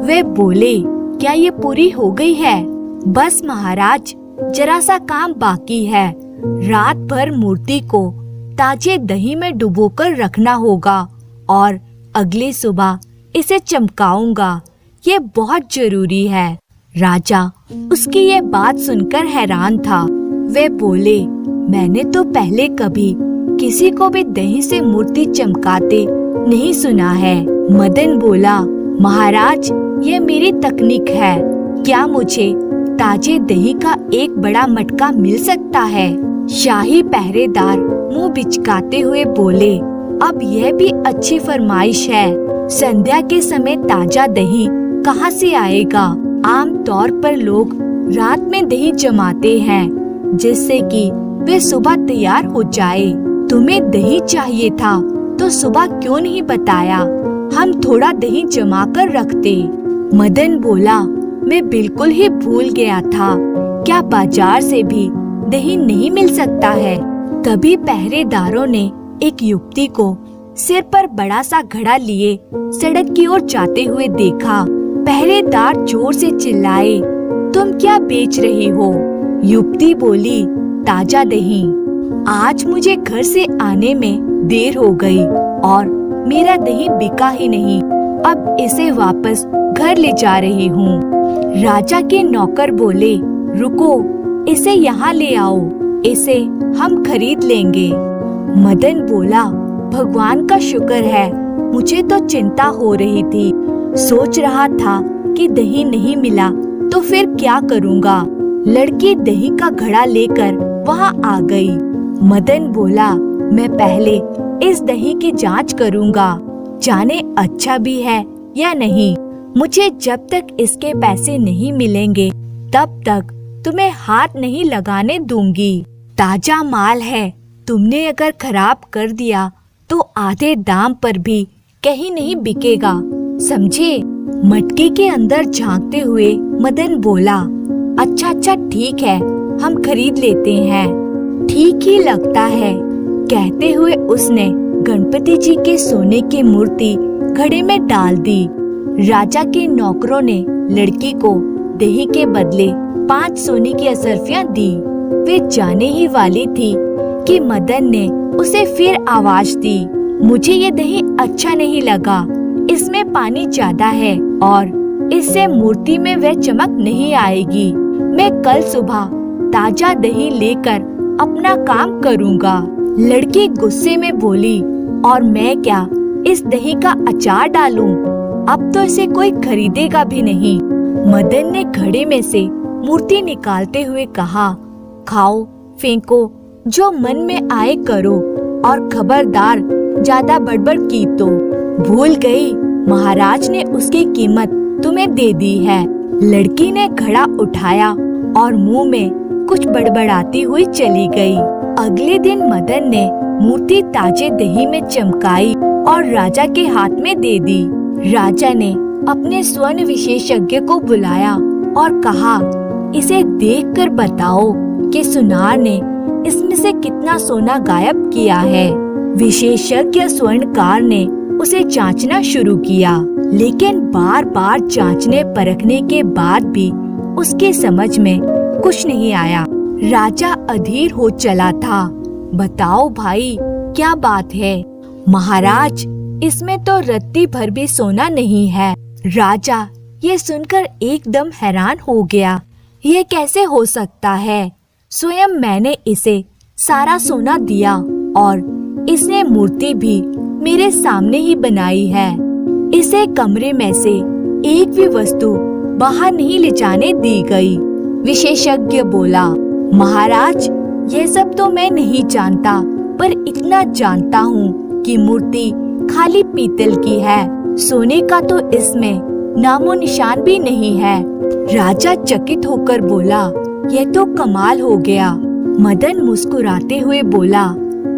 वे बोले, क्या ये पूरी हो गई है? बस महाराज, जरा सा काम बाकी है। रात भर मूर्ति को ताजे दही में डुबोकर रखना होगा और अगली सुबह इसे चमकाऊंगा। ये बहुत जरूरी है। राजा उसकी ये बात सुनकर हैरान था। वे बोले, मैंने तो पहले कभी किसी को भी दही से मूर्ति चमकाते नहीं सुना है। मदन बोला, महाराज, ये मेरी तकनीक है। क्या मुझे ताजे दही का एक बड़ा मटका मिल सकता है? शाही पहरेदार मुंह बिचकाते हुए बोले, अब यह भी अच्छी फरमाइश है। संध्या के समय ताजा दही कहाँ से आएगा? आम तौर पर लोग रात में दही जमाते हैं, जिससे कि वे सुबह तैयार हो जाए। तुम्हें दही चाहिए था तो सुबह क्यों नहीं बताया? हम थोड़ा दही जमा कर रखते। मदन बोला, मैं बिल्कुल ही भूल गया था। क्या बाजार से भी दही नहीं मिल सकता है? तभी पहरेदारों ने एक युवती को सिर पर बड़ा सा घड़ा लिए सड़क की ओर जाते हुए देखा। पहरेदार जोर से चिल्लाए, तुम क्या बेच रही हो? युवती बोली, ताजा दही। आज मुझे घर से आने में देर हो गई और मेरा दही बिका ही नहीं। अब इसे वापस घर ले जा रही हूँ। राजा के नौकर बोले, रुको, इसे यहाँ ले आओ, इसे हम खरीद लेंगे। मदन बोला, भगवान का शुक्र है, मुझे तो चिंता हो रही थी। सोच रहा था कि दही नहीं मिला तो फिर क्या करूँगा। लड़की दही का घड़ा लेकर वहाँ आ गई। मदन बोला, मैं पहले इस दही की जांच करूँगा, जाने अच्छा भी है या नहीं। मुझे जब तक इसके पैसे नहीं मिलेंगे तब तक तुम्हें हाथ नहीं लगाने दूंगी। ताजा माल है, तुमने अगर खराब कर दिया तो आधे दाम पर भी कहीं नहीं बिकेगा, समझे? मटके के अंदर झांकते हुए मदन बोला, अच्छा ठीक है, हम खरीद लेते हैं। ठीक ही लगता है, कहते हुए उसने गणपति जी के सोने की मूर्ति घड़े में डाल दी। राजा के नौकरों ने लड़की को दही के बदले 5 सोने की असरफियां दी। वे जाने ही वाली थी कि मदन ने उसे फिर आवाज दी, मुझे ये दही अच्छा नहीं लगा, इसमें पानी ज्यादा है और इससे मूर्ति में वह चमक नहीं आएगी। मैं कल सुबह ताजा दही लेकर अपना काम करूँगा। लड़की गुस्से में बोली, और मैं क्या इस दही का अचार डालूं? अब तो इसे कोई खरीदेगा भी नहीं। मदन ने घड़े में से मूर्ति निकालते हुए कहा, खाओ, फेंको, जो मन में आए करो, और खबरदार ज्यादा बड़बड़ की तो भूल गई, महाराज ने उसकी कीमत तुम्हें दे दी है। लड़की ने घड़ा उठाया और मुंह में कुछ बड़बड़ाती हुई चली गई। अगले दिन मदन ने मूर्ति ताजे दही में चमकाई और राजा के हाथ में दे दी। राजा ने अपने स्वर्ण विशेषज्ञ को बुलाया और कहा, इसे देखकर बताओ कि सुनार ने इसमें से कितना सोना गायब किया है। विशेषज्ञ स्वर्णकार ने उसे जांचना शुरू किया, लेकिन बार बार जांचने परखने के बाद भी उसके समझ में कुछ नहीं आया। राजा अधीर हो चला था। बताओ भाई, क्या बात है? महाराज, इसमें तो रत्ती भर भी सोना नहीं है। राजा ये सुनकर एकदम हैरान हो गया। ये कैसे हो सकता है? स्वयं मैंने इसे सारा सोना दिया और इसने मूर्ति भी मेरे सामने ही बनाई है। इसे कमरे में से एक भी वस्तु बाहर नहीं ले जाने दी गई। विशेषज्ञ बोला, महाराज, ये सब तो मैं नहीं जानता, पर इतना जानता हूँ कि मूर्ति खाली पीतल की है। सोने का तो इसमें नामो निशान भी नहीं है। राजा चकित होकर बोला, यह तो कमाल हो गया। मदन मुस्कुराते हुए बोला,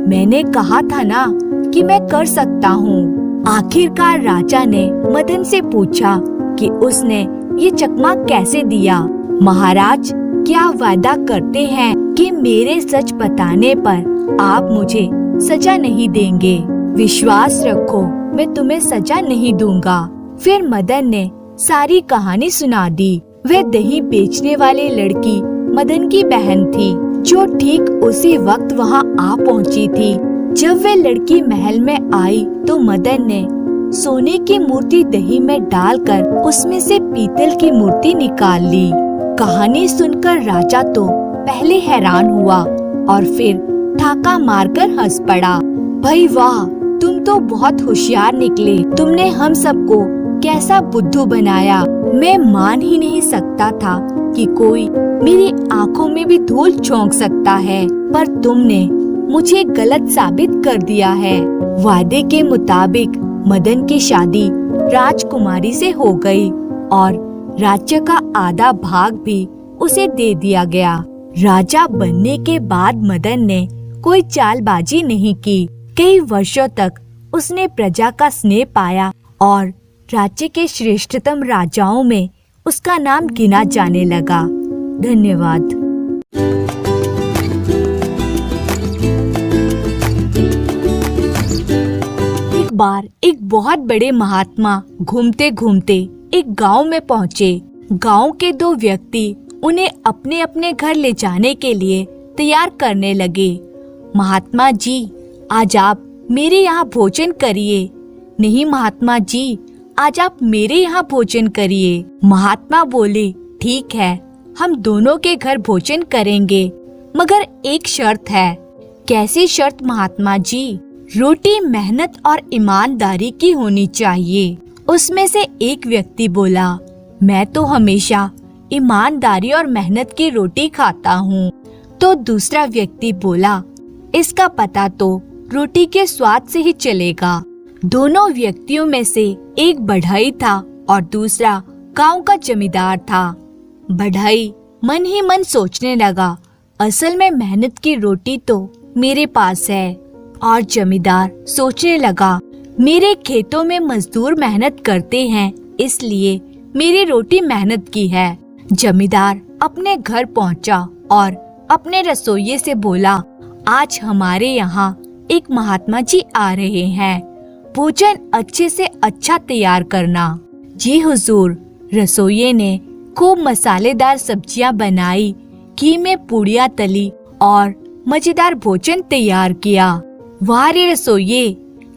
मैंने कहा था ना कि मैं कर सकता हूँ। आखिरकार राजा ने मदन से पूछा कि उसने ये चकमा कैसे दिया। महाराज, क्या वादा करते हैं कि मेरे सच बताने पर आप मुझे सजा नहीं देंगे? विश्वास रखो, मैं तुम्हें सजा नहीं दूंगा। फिर मदन ने सारी कहानी सुना दी। वह दही बेचने वाली लड़की मदन की बहन थी, जो ठीक उसी वक्त वहां आ पहुंची थी। जब वह लड़की महल में आई तो मदन ने सोने की मूर्ति दही में डालकर उसमें से पीतल की मूर्ति निकाल ली। कहानी सुनकर राजा तो पहले हैरान हुआ और फिर ठाका मारकर हंस पड़ा। भाई वाह, तुम तो बहुत होशियार निकले। तुमने हम सबको कैसा बुद्धू बनाया। मैं मान ही नहीं सकता था कि कोई मेरी आंखों में भी धूल झोंक सकता है, पर तुमने मुझे गलत साबित कर दिया है। वादे के मुताबिक मदन की शादी राजकुमारी से हो गई और राज्य का आधा भाग भी उसे दे दिया गया। राजा बनने के बाद मदन ने कोई चालबाजी नहीं की। कई वर्षों तक उसने प्रजा का स्नेह पाया और राज्य के श्रेष्ठतम राजाओं में उसका नाम गिना जाने लगा। धन्यवाद। एक बार एक बहुत बड़े महात्मा घूमते घूमते एक गांव में पहुँचे। गांव के दो व्यक्ति उन्हें अपने अपने घर ले जाने के लिए तैयार करने लगे। महात्मा जी, आज आप मेरे यहाँ भोजन करिए। नहीं महात्मा जी, आज आप मेरे यहाँ भोजन करिए। महात्मा बोले, ठीक है, हम दोनों के घर भोजन करेंगे, मगर एक शर्त है। कैसी शर्त महात्मा जी? रोटी मेहनत और ईमानदारी की होनी चाहिए। उसमें से एक व्यक्ति बोला, मैं तो हमेशा ईमानदारी और मेहनत की रोटी खाता हूँ। तो दूसरा व्यक्ति बोला, इसका पता तो रोटी के स्वाद से ही चलेगा। दोनों व्यक्तियों में से एक बढ़ई था और दूसरा गांव का जमींदार था। बढ़ई मन ही मन सोचने लगा, असल में मेहनत की रोटी तो मेरे पास है। और जमींदार सोचने लगा, मेरे खेतों में मजदूर मेहनत करते हैं, इसलिए मेरी रोटी मेहनत की है। जमींदार अपने घर पहुंचा और अपने रसोइये से बोला, आज हमारे यहाँ एक महात्मा जी आ रहे हैं, भोजन अच्छे से अच्छा तैयार करना। जी हुजूर। रसोइये ने खूब मसालेदार सब्जियां बनाई, घी में पूड़ियां तली और मजेदार भोजन तैयार किया। वाह रे रसोइये,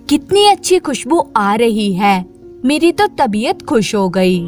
कितनी अच्छी खुशबू आ रही है, मेरी तो तबीयत खुश हो गई।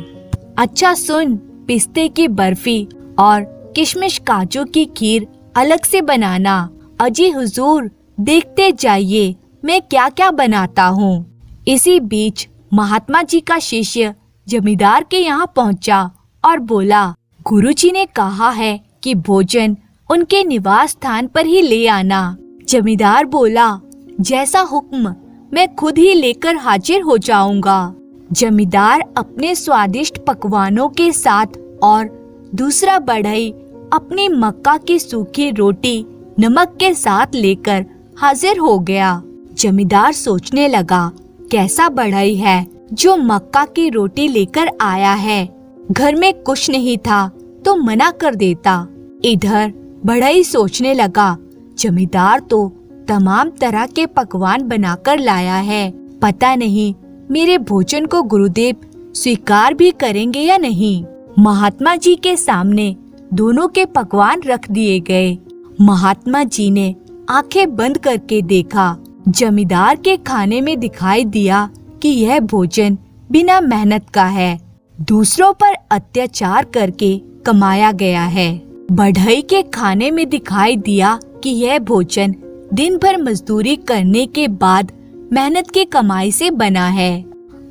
अच्छा सुन, पिस्ते की बर्फी और किशमिश काजू की खीर अलग से बनाना। अजी हुजूर, देखते जाइए मैं क्या क्या बनाता हूँ। इसी बीच महात्मा जी का शिष्य जमींदार के यहाँ पहुंचा और बोला, गुरुजी ने कहा है कि भोजन उनके निवास स्थान पर ही ले आना। जमींदार बोला, जैसा हुक्म, मैं खुद ही लेकर हाजिर हो जाऊंगा। जमींदार अपने स्वादिष्ट पकवानों के साथ और दूसरा बढ़ई अपनी मक्का की सूखी रोटी नमक के साथ लेकर हाजिर हो गया। जमींदार सोचने लगा, कैसा बढ़ई है जो मक्का की रोटी लेकर आया है। घर में कुछ नहीं था तो मना कर देता। इधर बढ़ई सोचने लगा, जमींदार तो तमाम तरह के पकवान बनाकर लाया है, पता नहीं मेरे भोजन को गुरुदेव स्वीकार भी करेंगे या नहीं। महात्मा जी के सामने दोनों के पकवान रख दिए गए। महात्मा जी ने आंखें बंद करके देखा। जमींदार के खाने में दिखाई दिया कि यह भोजन बिना मेहनत का है, दूसरों पर अत्याचार करके कमाया गया है। बढ़ई के खाने में दिखाई दिया कि यह भोजन दिन भर मजदूरी करने के बाद मेहनत की कमाई से बना है।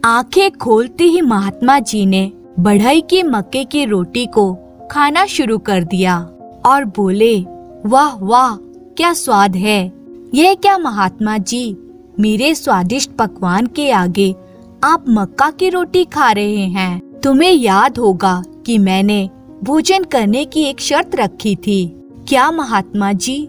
आंखें खोलते ही महात्मा जी ने बढ़ई की मक्के की रोटी को खाना शुरू कर दिया और बोले, वाह वाह, क्या स्वाद है। यह क्या महात्मा जी, मेरे स्वादिष्ट पकवान के आगे आप मक्का की रोटी खा रहे हैं। तुम्हें याद होगा कि मैंने भोजन करने की एक शर्त रखी थी। क्या महात्मा जी?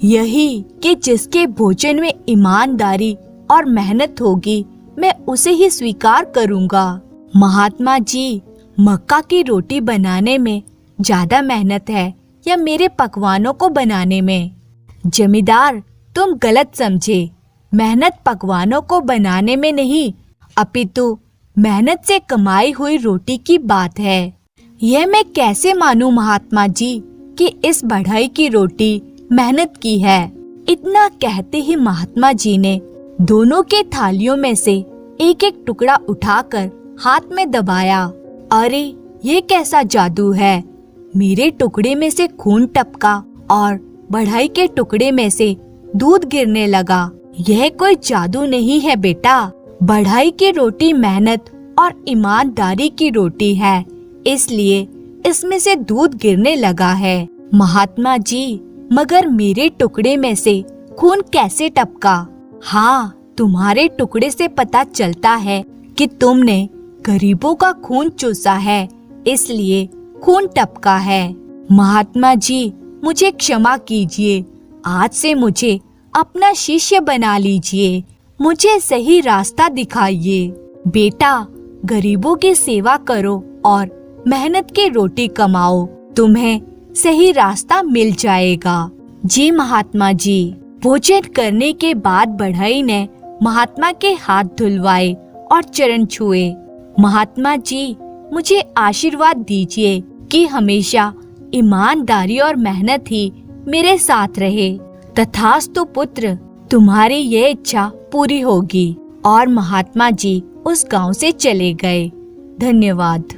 यही कि जिसके भोजन में ईमानदारी और मेहनत होगी मैं उसे ही स्वीकार करूंगा। महात्मा जी, मक्का की रोटी बनाने में ज्यादा मेहनत है या मेरे पकवानों को बनाने में? जमींदार, तुम गलत समझे। मेहनत पकवानों को बनाने में नहीं, अपितु मेहनत से कमाई हुई रोटी की बात है। यह मैं कैसे मानूं महात्मा जी कि इस बढ़ई की रोटी मेहनत की है? इतना कहते ही महात्मा जी ने दोनों के थालियों में से एक एक टुकड़ा उठाकर हाथ में दबाया। अरे, ये कैसा जादू है? मेरे टुकड़े में से खून टपका और बढ़ई के टुकड़े में से दूध गिरने लगा। यह कोई जादू नहीं है बेटा। बढ़ई की रोटी मेहनत और ईमानदारी की रोटी है, इसलिए इसमें से दूध गिरने लगा है। महात्मा जी, मगर मेरे टुकड़े में से खून कैसे टपका? हाँ, तुम्हारे टुकड़े से पता चलता है कि तुमने गरीबों का खून चूसा है, इसलिए खून टपका है। महात्मा जी, मुझे क्षमा कीजिए। आज से मुझे अपना शिष्य बना लीजिए। मुझे सही रास्ता दिखाइए। बेटा, गरीबों की सेवा करो और मेहनत की रोटी कमाओ, तुम्हें सही रास्ता मिल जाएगा। जी महात्मा जी। भोजन करने के बाद बढ़ई ने महात्मा के हाथ धुलवाए और चरण छुए। महात्मा जी, मुझे आशीर्वाद दीजिए कि हमेशा ईमानदारी और मेहनत ही मेरे साथ रहे। तथास्तु पुत्र, तुम्हारी यह इच्छा पूरी होगी। और महात्मा जी उस गांव से चले गए। धन्यवाद।